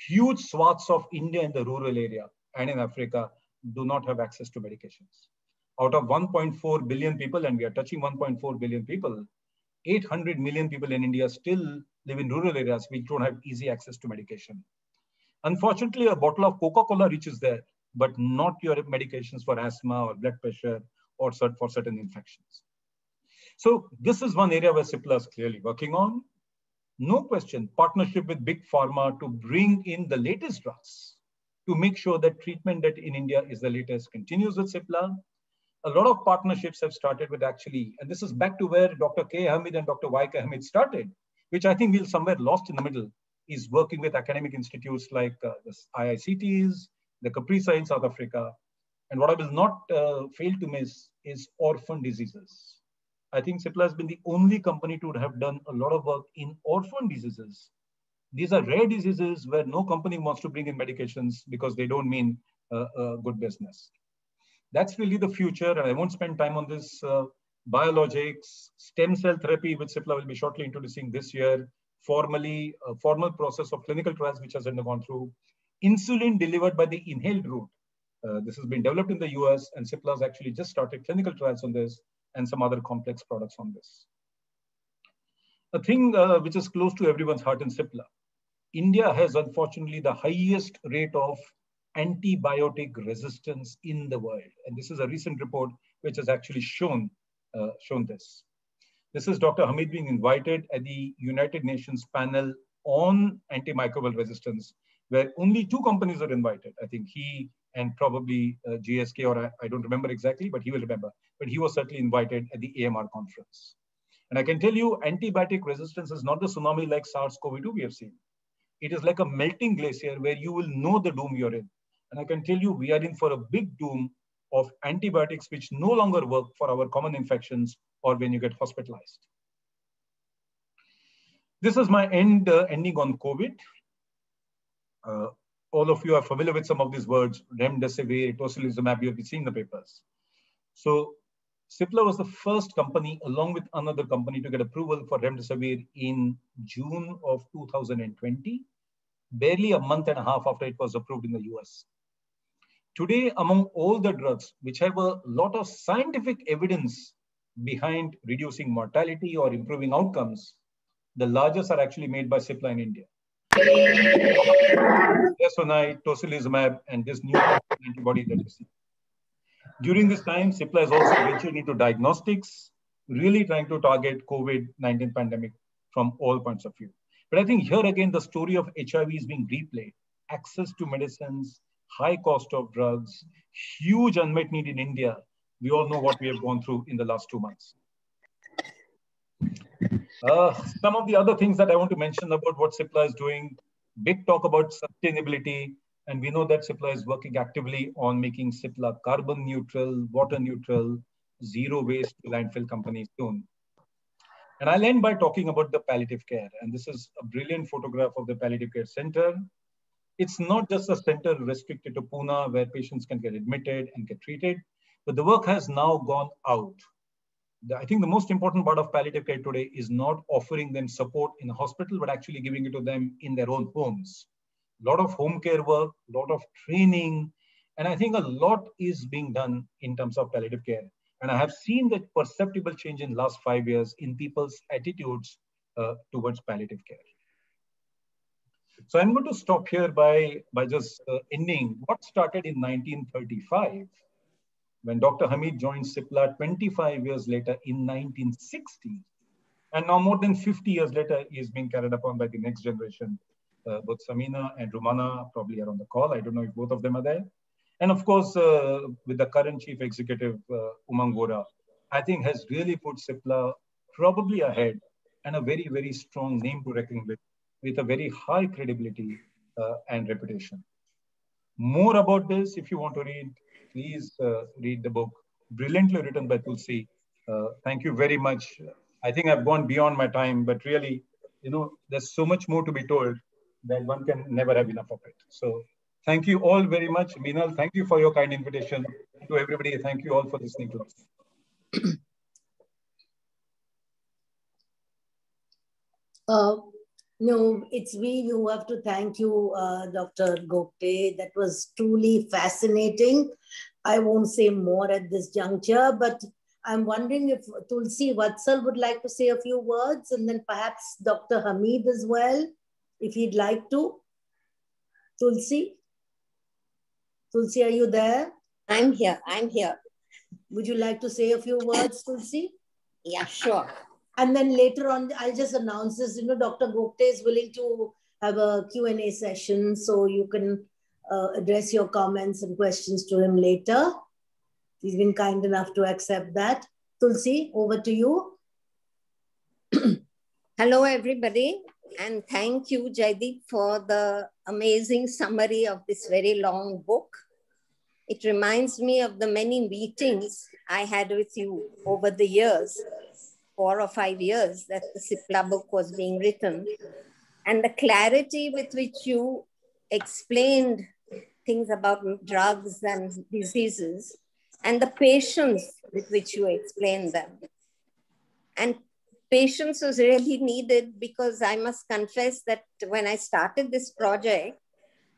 huge swaths of India in the rural area and in Africa do not have access to medications. Out of 1.4 billion people, and we are touching 1.4 billion people, 800 million people in India still live in rural areas which don't have easy access to medication. Unfortunately, a bottle of Coca-Cola reaches there, but not your medications for asthma or blood pressure or for certain infections. So this is one area where Cipla is clearly working on. No question, partnership with Big Pharma to bring in the latest drugs to make sure that treatment that in India is the latest continues with Cipla. A lot of partnerships have started with actually, and this is back to where Dr. K. Hamid and Dr. Y. K. Hamid started, which I think we're somewhere lost in the middle, is working with academic institutes like the IICTs, the CAPRISA in South Africa. And what I will not fail to miss is orphan diseases. I think Cipla has been the only company to have done a lot of work in orphan diseases. These are rare diseases where no company wants to bring in medications because they don't mean good business. That's really the future, and I won't spend time on this. Biologics, stem cell therapy, which Cipla will be shortly introducing this year, formal process of clinical trials which has gone through. Insulin delivered by the inhaled route. This has been developed in the US, and Cipla has actually just started clinical trials on this and some other complex products on this. A thing which is close to everyone's heart in Cipla. India has unfortunately the highest rate of antibiotic resistance in the world. And this is a recent report which has actually shown this. This is Dr. Hamid being invited at the United Nations panel on antimicrobial resistance, where only 2 companies are invited. I think he and probably GSK, or I don't remember exactly, but he will remember. But he was certainly invited at the AMR conference. And I can tell you, antibiotic resistance is not the tsunami like SARS-CoV-2 we have seen. It is like a melting glacier where you will know the doom you're in. And I can tell you, we are in for a big doom of antibiotics which no longer work for our common infections or when you get hospitalized. This is my ending on COVID. All of you are familiar with some of these words, remdesivir, tocilizumab, you have been seeing the papers. So Cipla was the first company, along with another company, to get approval for remdesivir in June of 2020, barely a month and a half after it was approved in the US. Today, among all the drugs which have a lot of scientific evidence behind reducing mortality or improving outcomes, the largest are actually made by Cipla in India. Lesonite, tocilizumab, and this new antibody that you see. During this time, Cipla has also ventured into diagnostics, really trying to target COVID-19 pandemic from all points of view. But I think here again, the story of HIV is being replayed. Access to medicines, high cost of drugs, huge unmet need in India. We all know what we have gone through in the last 2 months. Some of the other things that I want to mention about what Cipla is doing, big talk about sustainability. And we know that Cipla is working actively on making Cipla carbon neutral, water neutral, zero waste landfill company soon. And I'll end by talking about the palliative care. And this is a brilliant photograph of the palliative care center. It's not just a center restricted to Pune where patients can get admitted and get treated, but the work has now gone out. I think the most important part of palliative care today is not offering them support in a hospital, but actually giving it to them in their own homes. A lot of home care work, a lot of training, and I think a lot is being done in terms of palliative care. And I have seen that perceptible change in the last 5 years in people's attitudes towards palliative care. So I'm going to stop here by just ending what started in 1935 when Dr. Hamid joined Cipla 25 years later in 1960. And now more than 50 years later, he is being carried upon by the next generation. Both Samina and Rumana probably are on the call. I don't know if both of them are there. And of course, with the current chief executive, Umang Vohra, I think has really put Cipla probably ahead and a very, very strong name to reckon with a very high credibility and reputation. More about this, if you want to read, please read the book, brilliantly written by Tulsi. Thank you very much. I think I've gone beyond my time, but really, you know, there's so much more to be told that one can never have enough of it. So thank you all very much. Meenal, thank you for your kind invitation. To everybody, thank you all for listening to us. No, it's we who have to thank you, Dr. Gopte. That was truly fascinating. I won't say more at this juncture, but I'm wondering if Tulsi Vatsal would like to say a few words, and then perhaps Dr. Hamid as well, if he'd like to. Tulsi? Tulsi, are you there? I'm here. I'm here. Would you like to say a few words, Tulsi? Yeah, sure. And then later on, I'll just announce this. Dr. Gopte is willing to have a Q&A session, so you can address your comments and questions to him later. He's been kind enough to accept that. Tulsi, over to you. Hello, everybody. And thank you, Jaideep, for the amazing summary of this very long book. It reminds me of the many meetings I had with you over the years, 4 or 5 years that the CIPLA book was being written, and the clarity with which you explained things about drugs and diseases, and the patience with which you explained them. And patience was really needed, because I must confess that when I started this project,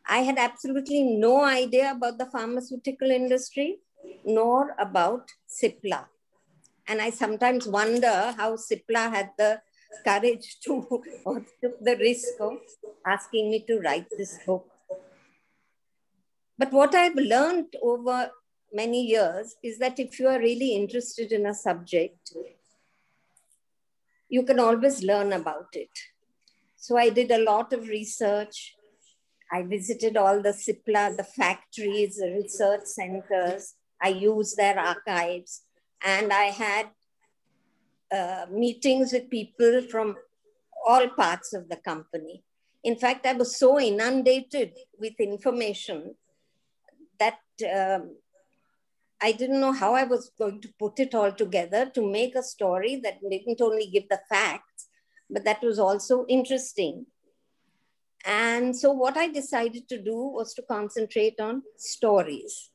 I had absolutely no idea about the pharmaceutical industry, nor about CIPLA. And I sometimes wonder how CIPLA had the courage to, or took the risk of asking me to write this book. But what I've learned over many years is that if you are really interested in a subject, you can always learn about it. So I did a lot of research. I visited all the CIPLA, the factories, the research centers. I used their archives. And I had meetings with people from all parts of the company. In fact, I was so inundated with information that I didn't know how I was going to put it all together to make a story that didn't only give the facts, but that was also interesting. And so what I decided to do was to concentrate on stories.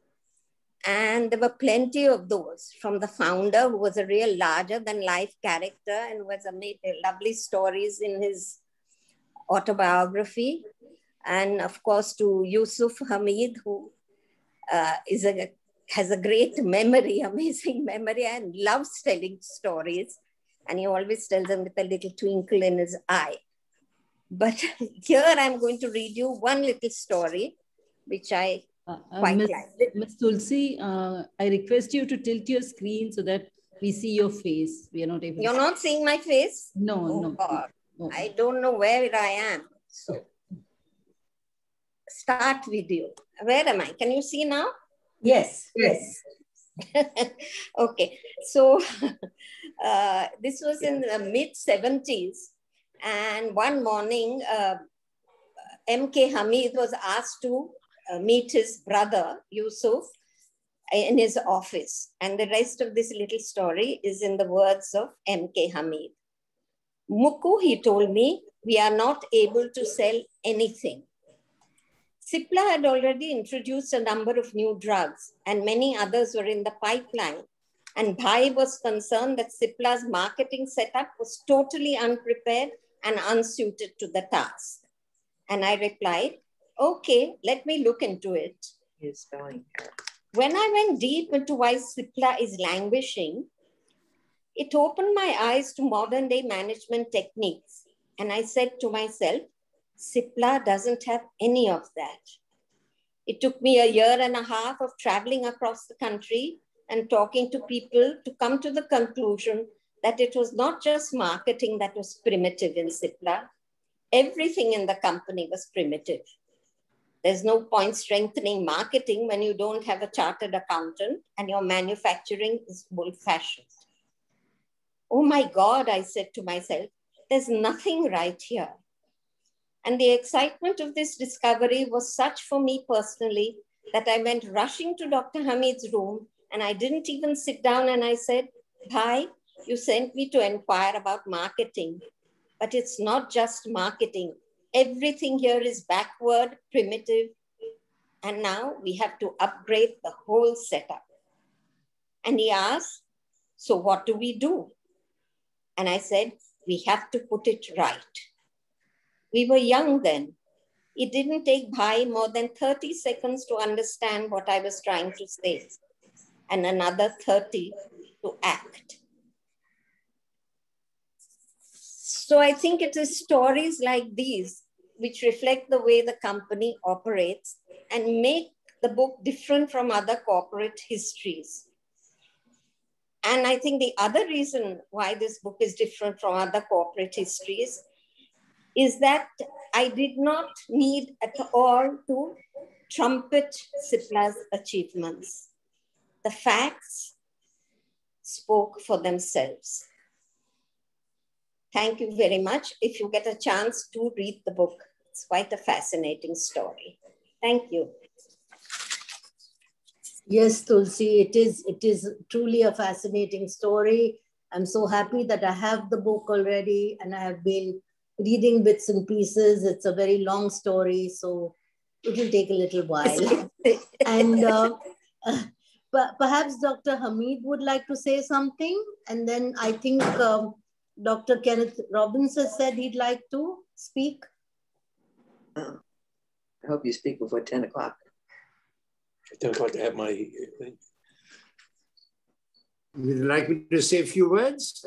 And there were plenty of those, from the founder, who was a real larger-than-life character and was made lovely stories in his autobiography. And of course, to Yusuf Hamid, who has a great memory, amazing memory, and loves telling stories. And he always tells them with a little twinkle in his eye. But here I'm going to read you one little story, which I quite like. Ms. Tulsi, I request you to tilt your screen so that we see your face. We are not able. You're not seeing my face? No, oh, no. God. No. I don't know where I am. So, start video. Where am I? Can you see now? Yes, yes. Okay, so this was in the mid-70s. And one morning, M.K. Hamid was asked to meet his brother, Yusuf, in his office. And the rest of this little story is in the words of M.K. Hamid. Mukku, he told me, we are not able to sell anything. CIPLA had already introduced a number of new drugs, and many others were in the pipeline. And Bhai was concerned that CIPLA's marketing setup was totally unprepared and unsuited to the task. And I replied, okay, let me look into it. Yes, fine. When I went deep into why CIPLA is languishing, it opened my eyes to modern day management techniques. And I said to myself, CIPLA doesn't have any of that. It took me 1.5 years of traveling across the country and talking to people to come to the conclusion that it was not just marketing that was primitive in CIPLA. Everything in the company was primitive. There's no point strengthening marketing when you don't have a chartered accountant and your manufacturing is old-fashioned. Oh my God, I said to myself, there's nothing right here. And the excitement of this discovery was such for me personally that I went rushing to Dr. Hamid's room, and I didn't even sit down, and I said, Bhai, you sent me to inquire about marketing, but it's not just marketing. Everything here is backward, primitive, and now we have to upgrade the whole setup. And he asked, so what do we do? And I said, We have to put it right. We were young then. It didn't take Bhai more than 30 seconds to understand what I was trying to say, and another 30 to act. So I think it is stories like these which reflect the way the company operates and make the book different from other corporate histories. And I think the other reason why this book is different from other corporate histories is that I did not need at all to trumpet Cipla's achievements. The facts spoke for themselves. Thank you very much. If you get a chance to read the book, it's quite a fascinating story. Thank you. Yes, Tulsi, it is truly a fascinating story. I'm so happy that I have the book already and I have been reading bits and pieces. It's a very long story, so it will take a little while. And perhaps Dr. Hamid would like to say something. And then I think Dr. Kenneth Robbins has said he'd like to speak. I hope you speak before 10 o'clock. 10 o'clock to have my thing. Would you like me to say a few words?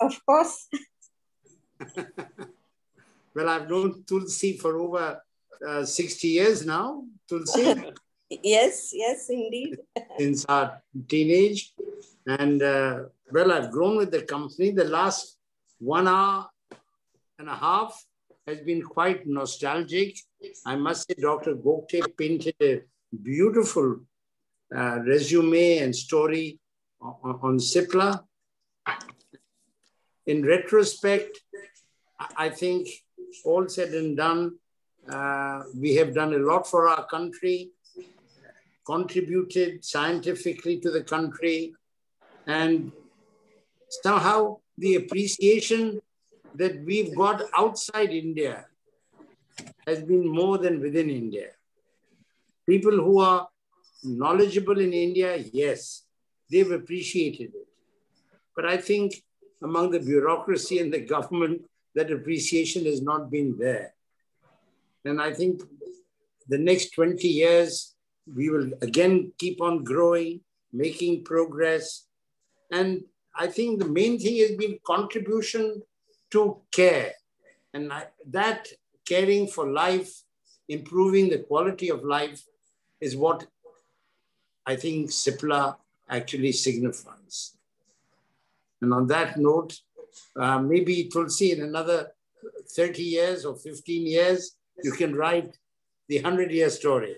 Of course. Well, I've known Tulsi for over 60 years now. Tulsi? Yes, yes, indeed. Since our teenage. And well, I've grown with the company. The last 1 hour and a half has been quite nostalgic. I must say, Dr. Gogte painted a beautiful resume and story on Cipla. In retrospect, I think all said and done, we have done a lot for our country, contributed scientifically to the country, and somehow the appreciation that we've got outside India has been more than within India. People who are knowledgeable in India, yes, they've appreciated it. But I think among the bureaucracy and the government, that appreciation has not been there. And I think the next 20 years, we will again keep on growing, making progress. And I think the main thing has been contribution to care. And that caring for life, improving the quality of life is what I think Cipla actually signifies. And on that note, maybe Tulsi, in another 30 years or 15 years, you can write the 100-year story.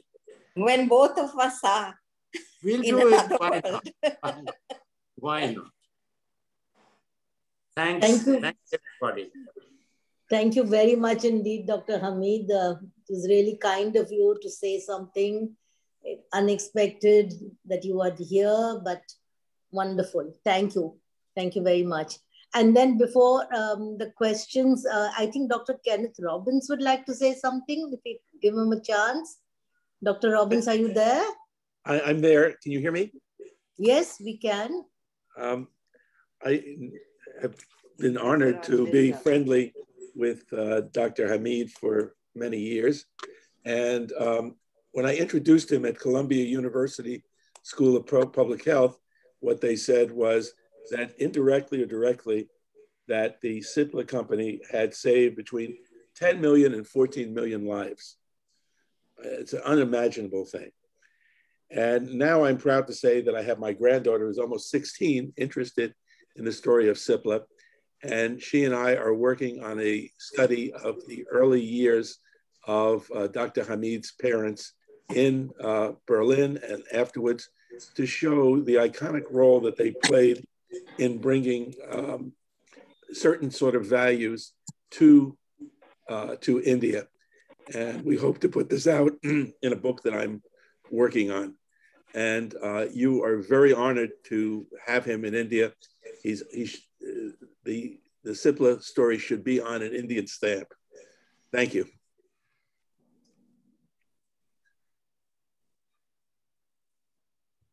When both of us are. We'll do it. Why not? Why not? Thanks. Thank you. Thanks, everybody. Thank you very much indeed, Dr. Hamid. It was really kind of you to say something unexpected that you are here, but wonderful. Thank you. Thank you very much. And then before the questions, I think Dr. Kenneth Robbins would like to say something, if we give him a chance. Dr. Robbins, are you there? I'm there. Can you hear me? Yes, we can. I have been honored to be friendly with Dr. Hamid for many years. And when I introduced him at Columbia University School of Public Health, what they said was that indirectly or directly, that the Cipla company had saved between 10 million and 14 million lives. It's an unimaginable thing. And now I'm proud to say that I have my granddaughter, who's almost 16, interested in the story of Cipla. And she and I are working on a study of the early years of Dr. Hamid's parents in Berlin and afterwards, to show the iconic role that they played in bringing certain sort of values to India. And we hope to put this out in a book that I'm working on. And you are very honored to have him in India. The Cipla story should be on an Indian stamp. Thank you.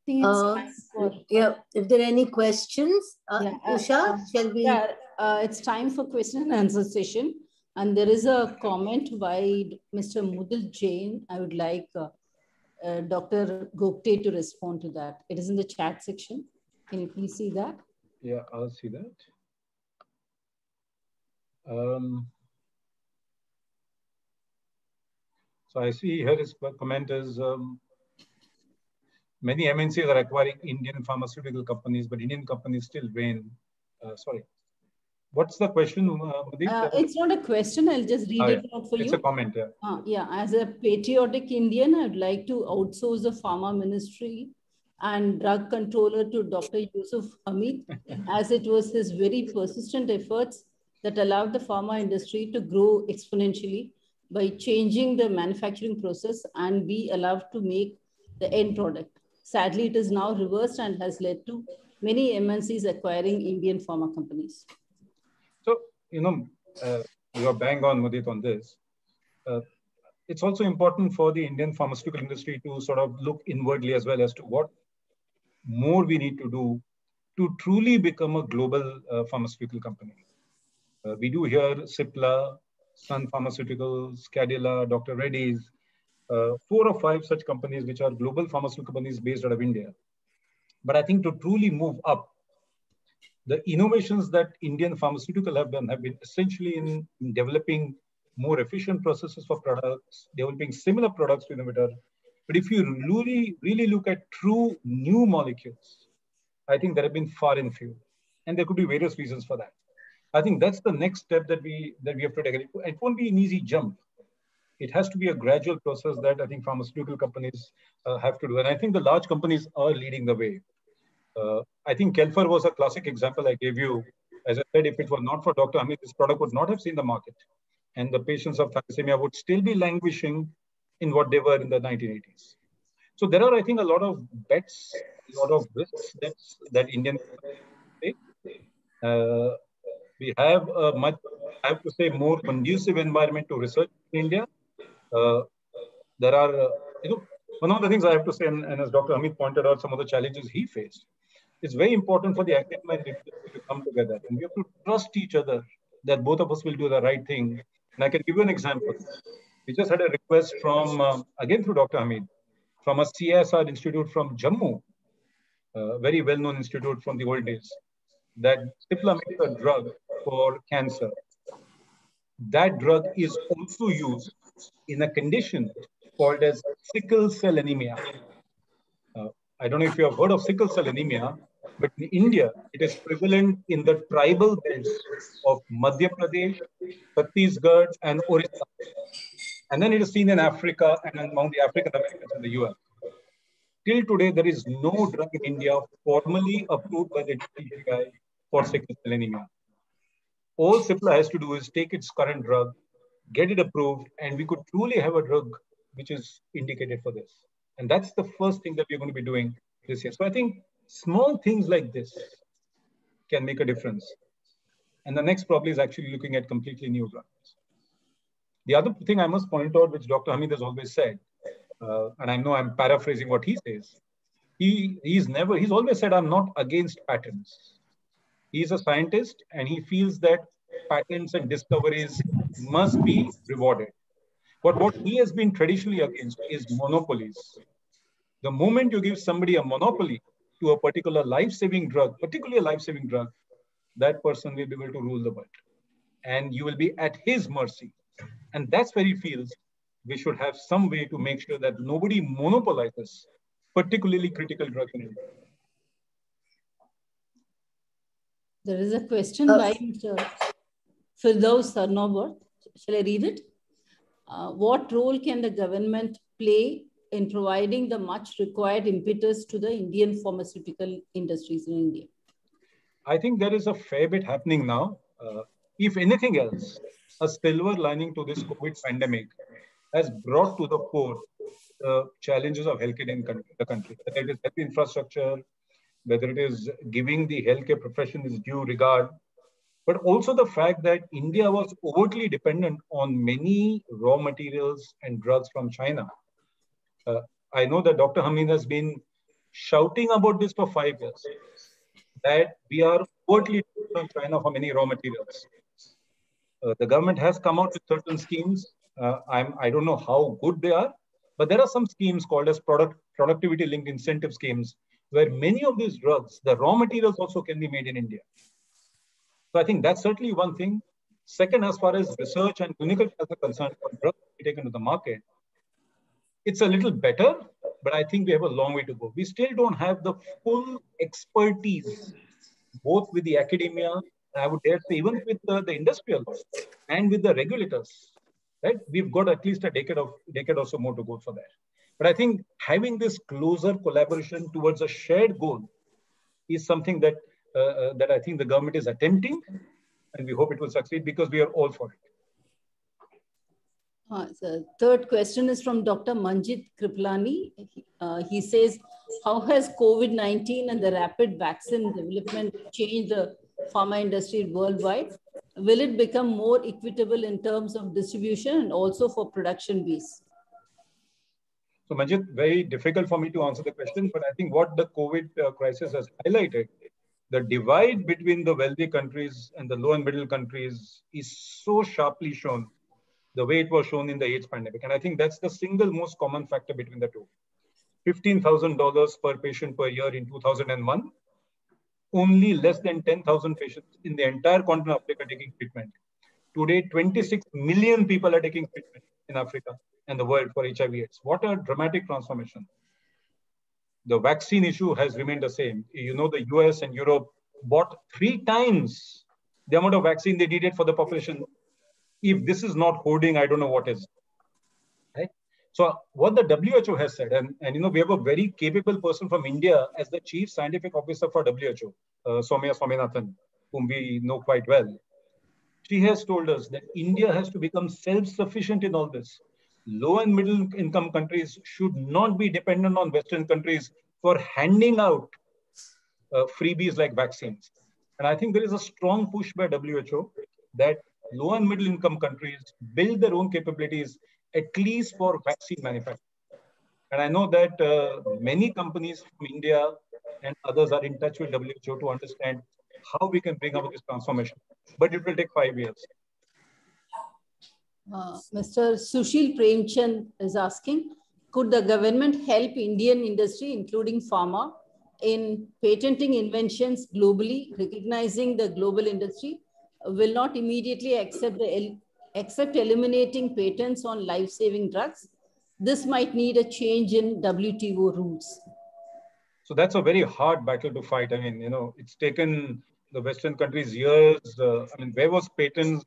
Yeah, if there are any questions, Usha, shall we? Yeah, it's time for question and answer session. And there is a comment by Mr. Mudal Jain. I would like Dr. Gokte to respond to that. It is in the chat section. Can you please see that? Yeah, I'll see that. So I see here his comment is, many MNCs are acquiring Indian pharmaceutical companies, but Indian companies still reign. Sorry. What's the question, Mudit? It's not a question. I'll just read it out for you. It's a comment, yeah. Yeah, as a patriotic Indian, I'd like to outsource the pharma ministry and drug controller to Dr. Yusuf Hamid, as it was his very persistent efforts that allowed the pharma industry to grow exponentially by changing the manufacturing process and be allowed to make the end product. Sadly, it is now reversed and has led to many MNCs acquiring Indian pharma companies. So, you are bang on, Mudit, on this. It's also important for the Indian pharmaceutical industry to sort of look inwardly as well as to what more we need to do to truly become a global pharmaceutical company. We do here Cipla, Sun Pharmaceuticals, Cadila, Dr. Reddy's, 4 or 5 such companies which are global pharmaceutical companies based out of India. But I think to truly move up, the innovations that Indian pharmaceutical have done have been essentially in developing more efficient processes for products, developing similar products to innovator. But if you really look at true new molecules, I think there have been far and few. And there could be various reasons for that. I think that's the next step that we have to take. It won't be an easy jump. It has to be a gradual process that I think pharmaceutical companies have to do. And I think the large companies are leading the way. I think Kelfer was a classic example I gave you. As I said, if it were not for Dr. Hamid, this product would not have seen the market. And the patients of thalassemia would still be languishing in what they were in the 1980s. So there are, I think, a lot of bets, a lot of risks that Indian take. We have a much, I have to say, more conducive environment to research in India. There are, one of the things I have to say, and as Dr. Hamid pointed out, some of the challenges he faced, it's very important for the academia to come together. And we have to trust each other that both of us will do the right thing. And I can give you an example. We just had a request from, again through Dr. Hamid, from a CSR institute from Jammu, a very well-known institute from the old days, that Cipla makes a drug for cancer. That drug is also used in a condition called as sickle cell anemia. I don't know if you have heard of sickle cell anemia, but in India, it is prevalent in the tribal belts of Madhya Pradesh, Chhattisgarh, and Orissa. And then it is seen in Africa and among the African Americans in the US. Till today, there is no drug in India formally approved by the DCGI for sickle cell anemia. All Cipla has to do is take its current drug, get it approved, and we could truly have a drug which is indicated for this. And that's the first thing that we're going to be doing this year. So I think small things like this can make a difference. And the next probably is actually looking at completely new drugs. The other thing I must point out, which Dr. Hamid has always said, and I know I'm paraphrasing what he says, he's always said, I'm not against patents. He's a scientist and he feels that patents and discoveries must be rewarded. But what he has been traditionally against is monopolies. The moment you give somebody a monopoly to a particular life-saving drug, particularly a life-saving drug, that person will be able to rule the world. And you will be at his mercy. And that's where he feels we should have some way to make sure that nobody monopolizes particularly critical drugs in India. There is a question by Mr. Firdaus Sarnobar. Shall I read it? What role can the government play in providing the much required impetus to the Indian pharmaceutical industries in India? I think there is a fair bit happening now. If anything else, a silver lining to this COVID pandemic has brought to the fore the challenges of healthcare in the country. Whether it is health infrastructure, whether it is giving the healthcare profession its due regard, but also the fact that India was overtly dependent on many raw materials and drugs from China. I know that Dr. Hamid has been shouting about this for 5 years. that we are overtly dependent on China for many raw materials. The government has come out with certain schemes. I don't know how good they are, but there are some schemes called as productivity-linked incentive schemes, where many of these drugs, the raw materials also can be made in India. So I think that's certainly one thing. Second, as far as research and clinical trials are concerned for drugs to be taken to the market, it's a little better, but I think we have a long way to go. We still don't have the full expertise, both with the academia, I would dare say even with the industrials and with the regulators, right? We've got at least a decade or so more to go for that. But I think having this closer collaboration towards a shared goal is something that that I think the government is attempting, and we hope it will succeed because we are all for it. The third question is from Dr. Manjit Kriplani. He says, how has COVID-19 and the rapid vaccine development changed the pharma industry worldwide? Will it become more equitable in terms of distribution and also for production base? So Manjit, very difficult for me to answer the question, but I think what the COVID crisis has highlighted, the divide between the wealthy countries and the low and middle countries is so sharply shown, the way it was shown in the AIDS pandemic. And I think that's the single most common factor between the two. $15,000 per patient per year in 2001, only less than 10,000 patients in the entire continent of Africa taking treatment. Today, 26 million people are taking treatment in Africa and the world for HIV/AIDS. What a dramatic transformation. The vaccine issue has remained the same. You know, the US and Europe bought 3 times the amount of vaccine they needed for the population. If this is not hoarding, I don't know what is. Right? So what the WHO has said, and you know, we have a very capable person from India as the Chief Scientific Officer for WHO, Soumya Swaminathan, whom we know quite well. She has told us that India has to become self-sufficient in all this. Low and middle income countries should not be dependent on Western countries for handing out freebies like vaccines. And I think there is a strong push by WHO that low and middle income countries build their own capabilities, at least for vaccine manufacturing. And I know that many companies from India and others are in touch with WHO to understand how we can bring about this transformation. But it will take 5 years. Mr. Sushil Premchand is asking, could the government help Indian industry, including pharma, in patenting inventions globally, recognizing the global industry will not immediately accept eliminating patents on life-saving drugs? This might need a change in WTO rules. So that's a very hard battle to fight. I mean, you know, it's taken the Western countries years. I mean, where was patents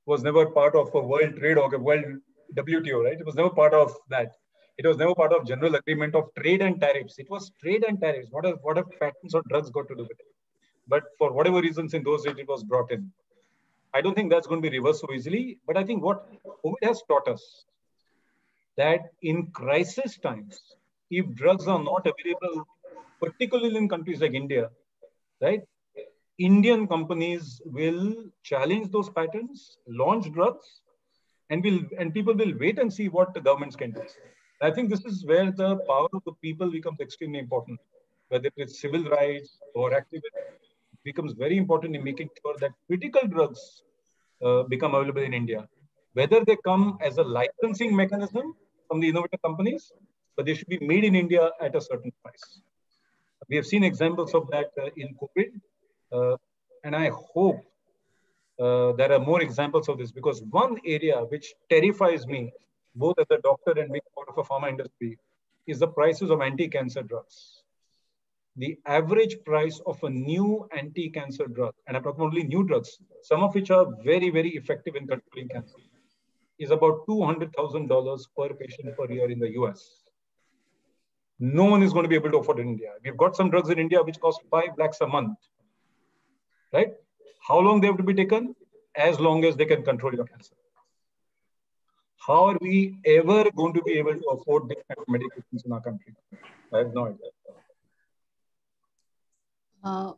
was never part of a World Trade or World WTO, right? It was never part of that. It was never part of general agreement of trade and tariffs. It was trade and tariffs. What have patents or drugs got to do with it? But for whatever reasons in those days, it was brought in. I don't think that's going to be reversed so easily. But I think what COVID has taught us, that in crisis times, if drugs are not available, particularly in countries like India, right? Indian companies will challenge those patents, launch drugs, and people will wait and see what the governments can do. I think this is where the power of the people becomes extremely important. Whether it's civil rights or activism, becomes very important in making sure that critical drugs become available in India. Whether they come as a licensing mechanism from the innovator companies, but they should be made in India at a certain price. We have seen examples of that in COVID, and I hope there are more examples of this, because one area which terrifies me, both as a doctor and being part of a pharma industry, is the prices of anti-cancer drugs. The average price of a new anti-cancer drug, and I'm talking only new drugs, some of which are very, very effective in controlling cancer, is about $200,000 per patient per year in the US. No one is going to be able to afford it in India. We've got some drugs in India which cost 5 lakhs a month, right? How long they have to be taken? As long as they can control your cancer. How are we ever going to be able to afford this kind of medications in our country? I have no idea.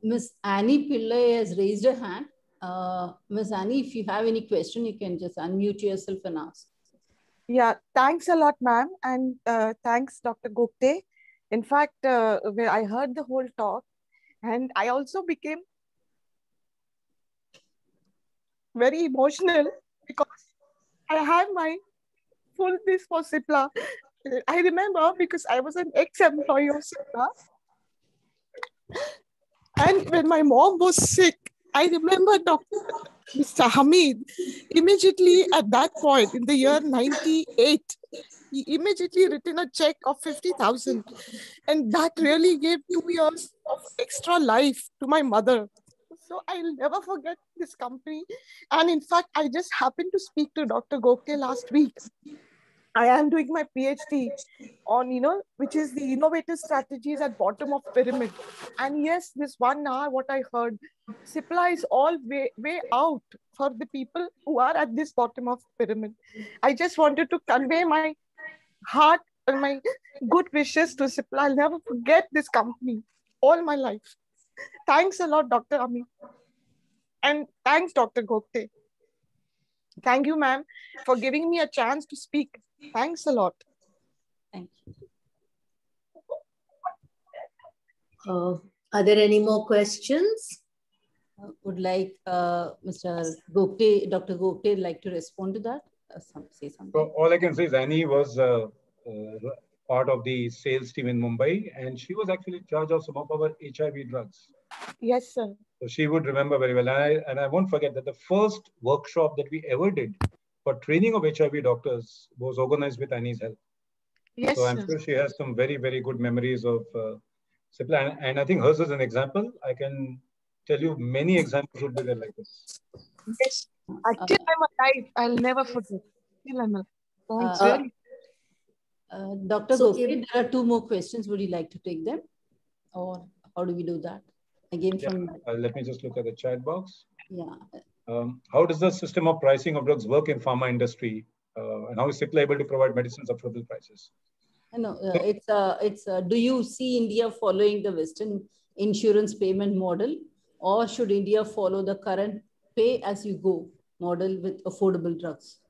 Ms. Annie Pillai has raised her hand. Ms. Annie, if you have any question, you can just unmute yourself and ask. Yeah, thanks a lot, ma'am. And thanks, Dr. Gupte. In fact, where I heard the whole talk, And I also became very emotional because I have my full this for Cipla. I remember because I was an ex-employee of Cipla. And when my mom was sick, I remember Mr. Hamid, immediately at that point in the year 98, he immediately written a check of 50,000. And that really gave 2 years of extra life to my mother. So I'll never forget this company. And in fact, I just happened to speak to Dr. Gokte last week. I am doing my PhD on, which is the innovative strategies at bottom of pyramid. And yes, this 1 hour, what I heard, Cipla is all way out for the people who are at this bottom of pyramid. I just wanted to convey my heart and my good wishes to Cipla. I'll never forget this company all my life. Thanks a lot, Dr. Ami. And thanks, Dr. Gokte. Thank you, ma'am, for giving me a chance to speak. Thanks a lot. Thank you. Are there any more questions? Would like Mr. Gokte, Dr. Gokte, like to respond to that? Say something. So all I can say is Annie was part of the sales team in Mumbai, and she was actually in charge of some of our HIV drugs. Yes, sir. So she would remember very well. And I won't forget that the first workshop that we ever did for training of HIV doctors was organized with Annie's help. Yes, so I'm sure she has some very, very good memories of Cipla. And I think hers is an example. I can tell you many examples would be there like this. Yes. Until I'm alive, I'll never forget. Till I'm alive. Dr. Gokte, there are 2 more questions. Would you like to take them? Or how do we do that? Again, from let me just look at the chat box. Yeah. How does the system of pricing of drugs work in pharma industry? And how is Cipla able to provide medicines at affordable prices? No, do you see India following the Western insurance payment model, or should India follow the current pay as you go model with affordable drugs?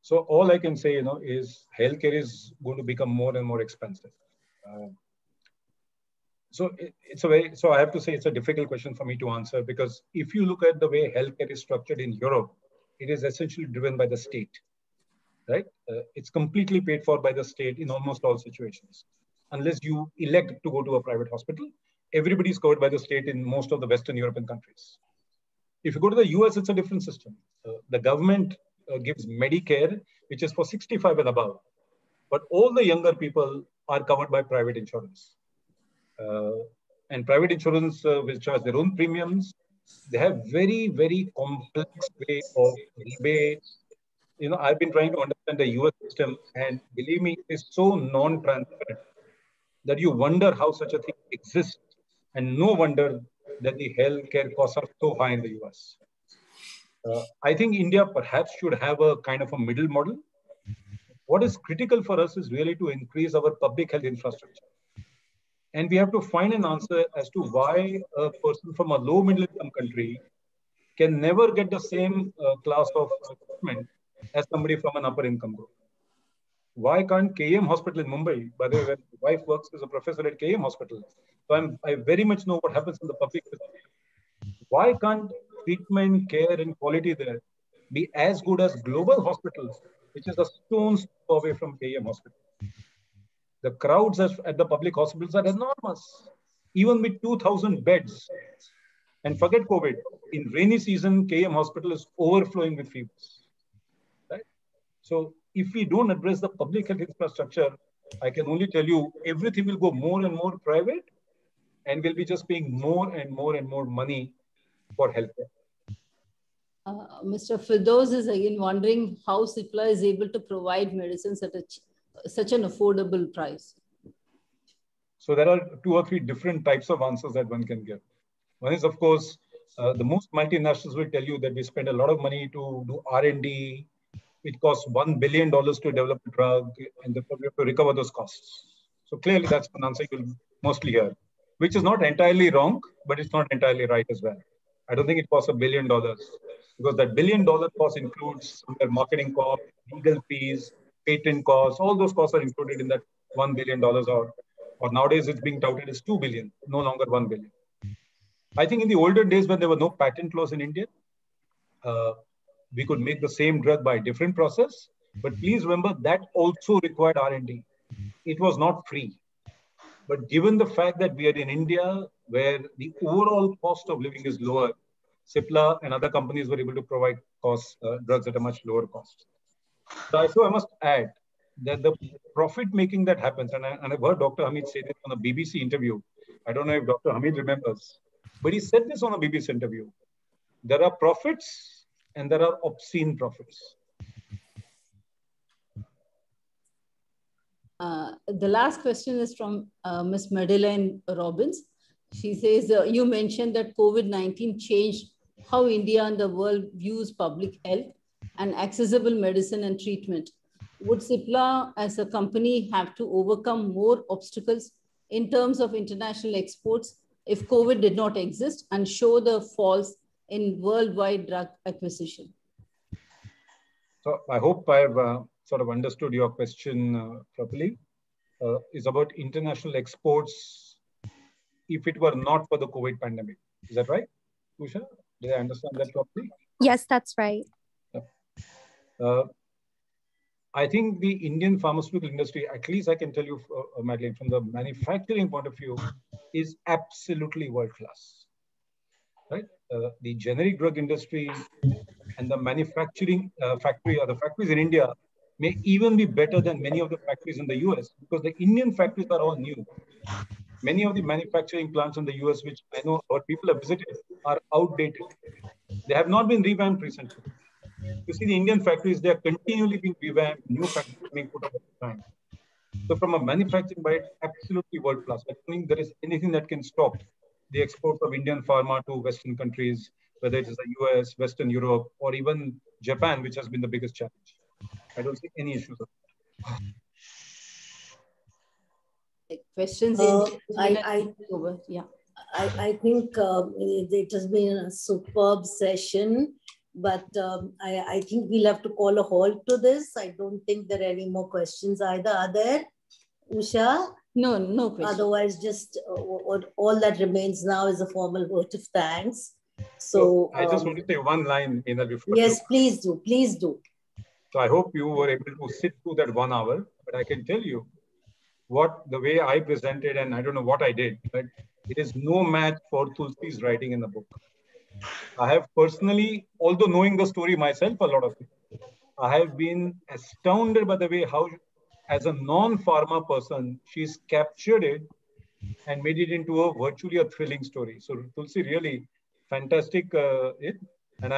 So all I can say, is healthcare is going to become more and more expensive. So I have to say it's a difficult question for me to answer, because if you look at the way healthcare is structured in Europe, it is essentially driven by the state, right? It's completely paid for by the state in almost all situations. Unless you elect to go to a private hospital, everybody is covered by the state in most of the Western European countries. If you go to the US, it's a different system. The government gives Medicare, which is for 65 and above. But all the younger people are covered by private insurance. And private insurance will charge their own premiums. They have very, very complex way of rebates. I've been trying to understand the US system, and believe me, it is so non-transparent that you wonder how such a thing exists. And no wonder that the healthcare costs are so high in the US. I think India perhaps should have a kind of a middle model. What is critical for us is really to increase our public health infrastructure. And we have to find an answer as to why a person from a low middle income country can never get the same class of treatment as somebody from an upper income group. Why can't KM Hospital in Mumbai, by the way, my wife works as a professor at KM Hospital, so I very much know what happens in the public system. Why can't treatment, care, and quality there be as good as global hospitals, which is a stone's throw away from KM Hospital? The crowds at the public hospitals are enormous, even with 2,000 beds. And forget COVID. In rainy season, KM Hospital is overflowing with fevers. Right? So if we don't address the public health infrastructure, I can only tell you everything will go more and more private, and we'll be just paying more and more and more money for healthcare. Mr. Firdaus is again wondering how Cipla is able to provide medicines at such an affordable price. So there are 2 or 3 different types of answers that one can give. One is, of course, the most multinationals will tell you that we spend a lot of money to do R&D, which costs $1 billion to develop a drug, and therefore we have to recover those costs. So clearly that's an answer you'll mostly hear, which is not entirely wrong, but it's not entirely right as well. I don't think it costs $1 billion, because that $1 billion cost includes some marketing costs, legal fees, patent costs. All those costs are included in that $1 billion or or nowadays it's being touted as 2 billion, no longer 1 billion. I think in the older days when there were no patent laws in India, we could make the same drug by a different process. But please remember that also required R&D. It was not free. But given the fact that we are in India, where the overall cost of living is lower, Cipla and other companies were able to provide drugs at a much lower cost. So I must add that the profit making that happens, and I've heard Dr. Hamid say this on a BBC interview. I don't know if Dr. Hamid remembers, but he said this on a BBC interview. There are profits and there are obscene profits. The last question is from Ms. Madeleine Robbins. She says, you mentioned that COVID-19 changed how India and the world views public health and accessible medicine and treatment. Would Cipla as a company have to overcome more obstacles in terms of international exports if COVID did not exist and show the falls in worldwide drug acquisition? So I hope I've sort of understood your question properly. Is about international exports if it were not for the COVID pandemic. Is that right, Usha? Did I understand that properly? Yes, that's right. I think the Indian pharmaceutical industry, at least I can tell you, Madeleine, from the manufacturing point of view, is absolutely world-class. Right? The generic drug industry and the manufacturing factory, or the factories in India, may even be better than many of the factories in the US, because the Indian factories are all new. Many of the manufacturing plants in the US, which I know our people have visited, are outdated. They have not been revamped recently. You see the Indian factories, they are continually being revamped, new factories being put up at the time. So from a manufacturing bite, absolutely world class. I don't think there is anything that can stop the exports of Indian pharma to Western countries, whether it is the US, Western Europe, or even Japan, which has been the biggest challenge. I don't see any issues of that. Questions I think it has been a superb session, but I think we'll have to call a halt to this. I don't think there are any more questions either. Are there, Usha? No, no questions. Otherwise, just all that remains now is a formal vote of thanks. So I just want to say one line in the before. Yes, please do. Please do. So I hope you were able to sit through that 1 hour, but I can tell you the way I presented, and I don't know what I did, but it is no match for Tulsi's writing in the book. I have personally, although knowing the story myself a lot of it, I have been astounded by the way how, as a non-pharma person, she's captured it and made it into a virtually a thrilling story. So Tulsi, really fantastic and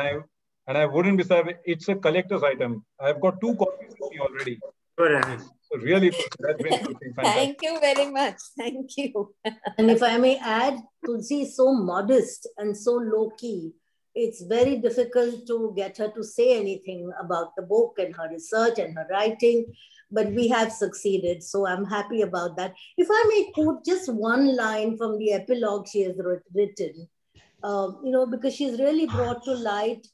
I wouldn't be sorry. It's a collector's item. I've got 2 copies with me already. So really, that's been something fantastic. Thank you very much. Thank you. And if I may add, Tulsi is so modest and so low-key. It's very difficult to get her to say anything about the book and her research and her writing, but we have succeeded. So I'm happy about that. If I may quote just one line from the epilogue she has written, because she's really brought to light,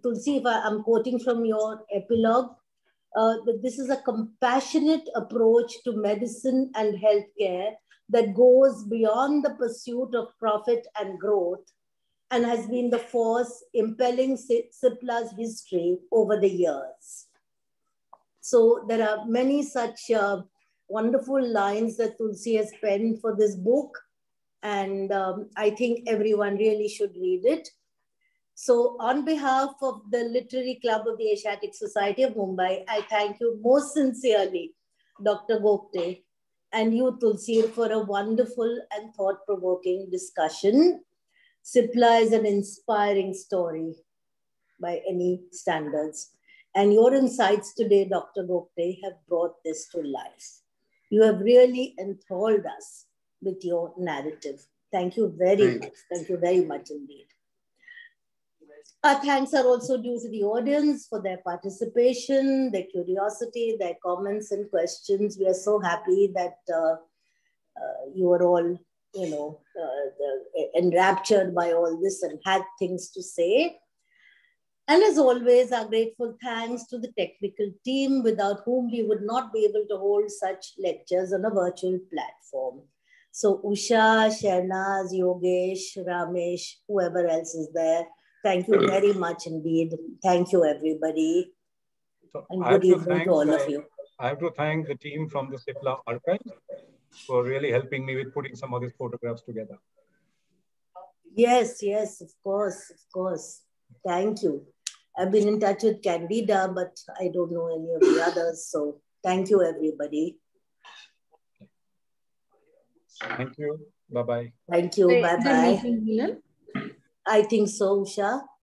Tulsi, if I'm quoting from your epilogue, that this is a compassionate approach to medicine and healthcare that goes beyond the pursuit of profit and growth and has been the force impelling Cipla's history over the years. So there are many such wonderful lines that Tulsi has penned for this book, and I think everyone really should read it. So on behalf of the Literary Club of the Asiatic Society of Mumbai, I thank you most sincerely, Dr. Gogte, and you, Tulsi, for a wonderful and thought-provoking discussion. Cipla is an inspiring story by any standards. And your insights today, Dr. Gogte, have brought this to life. You have really enthralled us with your narrative. Thank you very much. Thank you very much indeed. Our thanks are also due to the audience for their participation, their curiosity, their comments and questions. We are so happy that you are all, enraptured by all this and had things to say. And as always, our grateful thanks to the technical team without whom we would not be able to hold such lectures on a virtual platform. So Usha, Shahnaz, Yogesh, Ramesh, whoever else is there, thank you very much indeed. Thank you, everybody. So and good evening to all of you. I have to thank the team from the CIPLA archives for really helping me with putting some of these photographs together. Yes, yes, of course, of course. Thank you. I've been in touch with Candida, but I don't know any of the others. So thank you, everybody. Thank you. Bye-bye. Thank you. Bye-bye. I think so, Usha.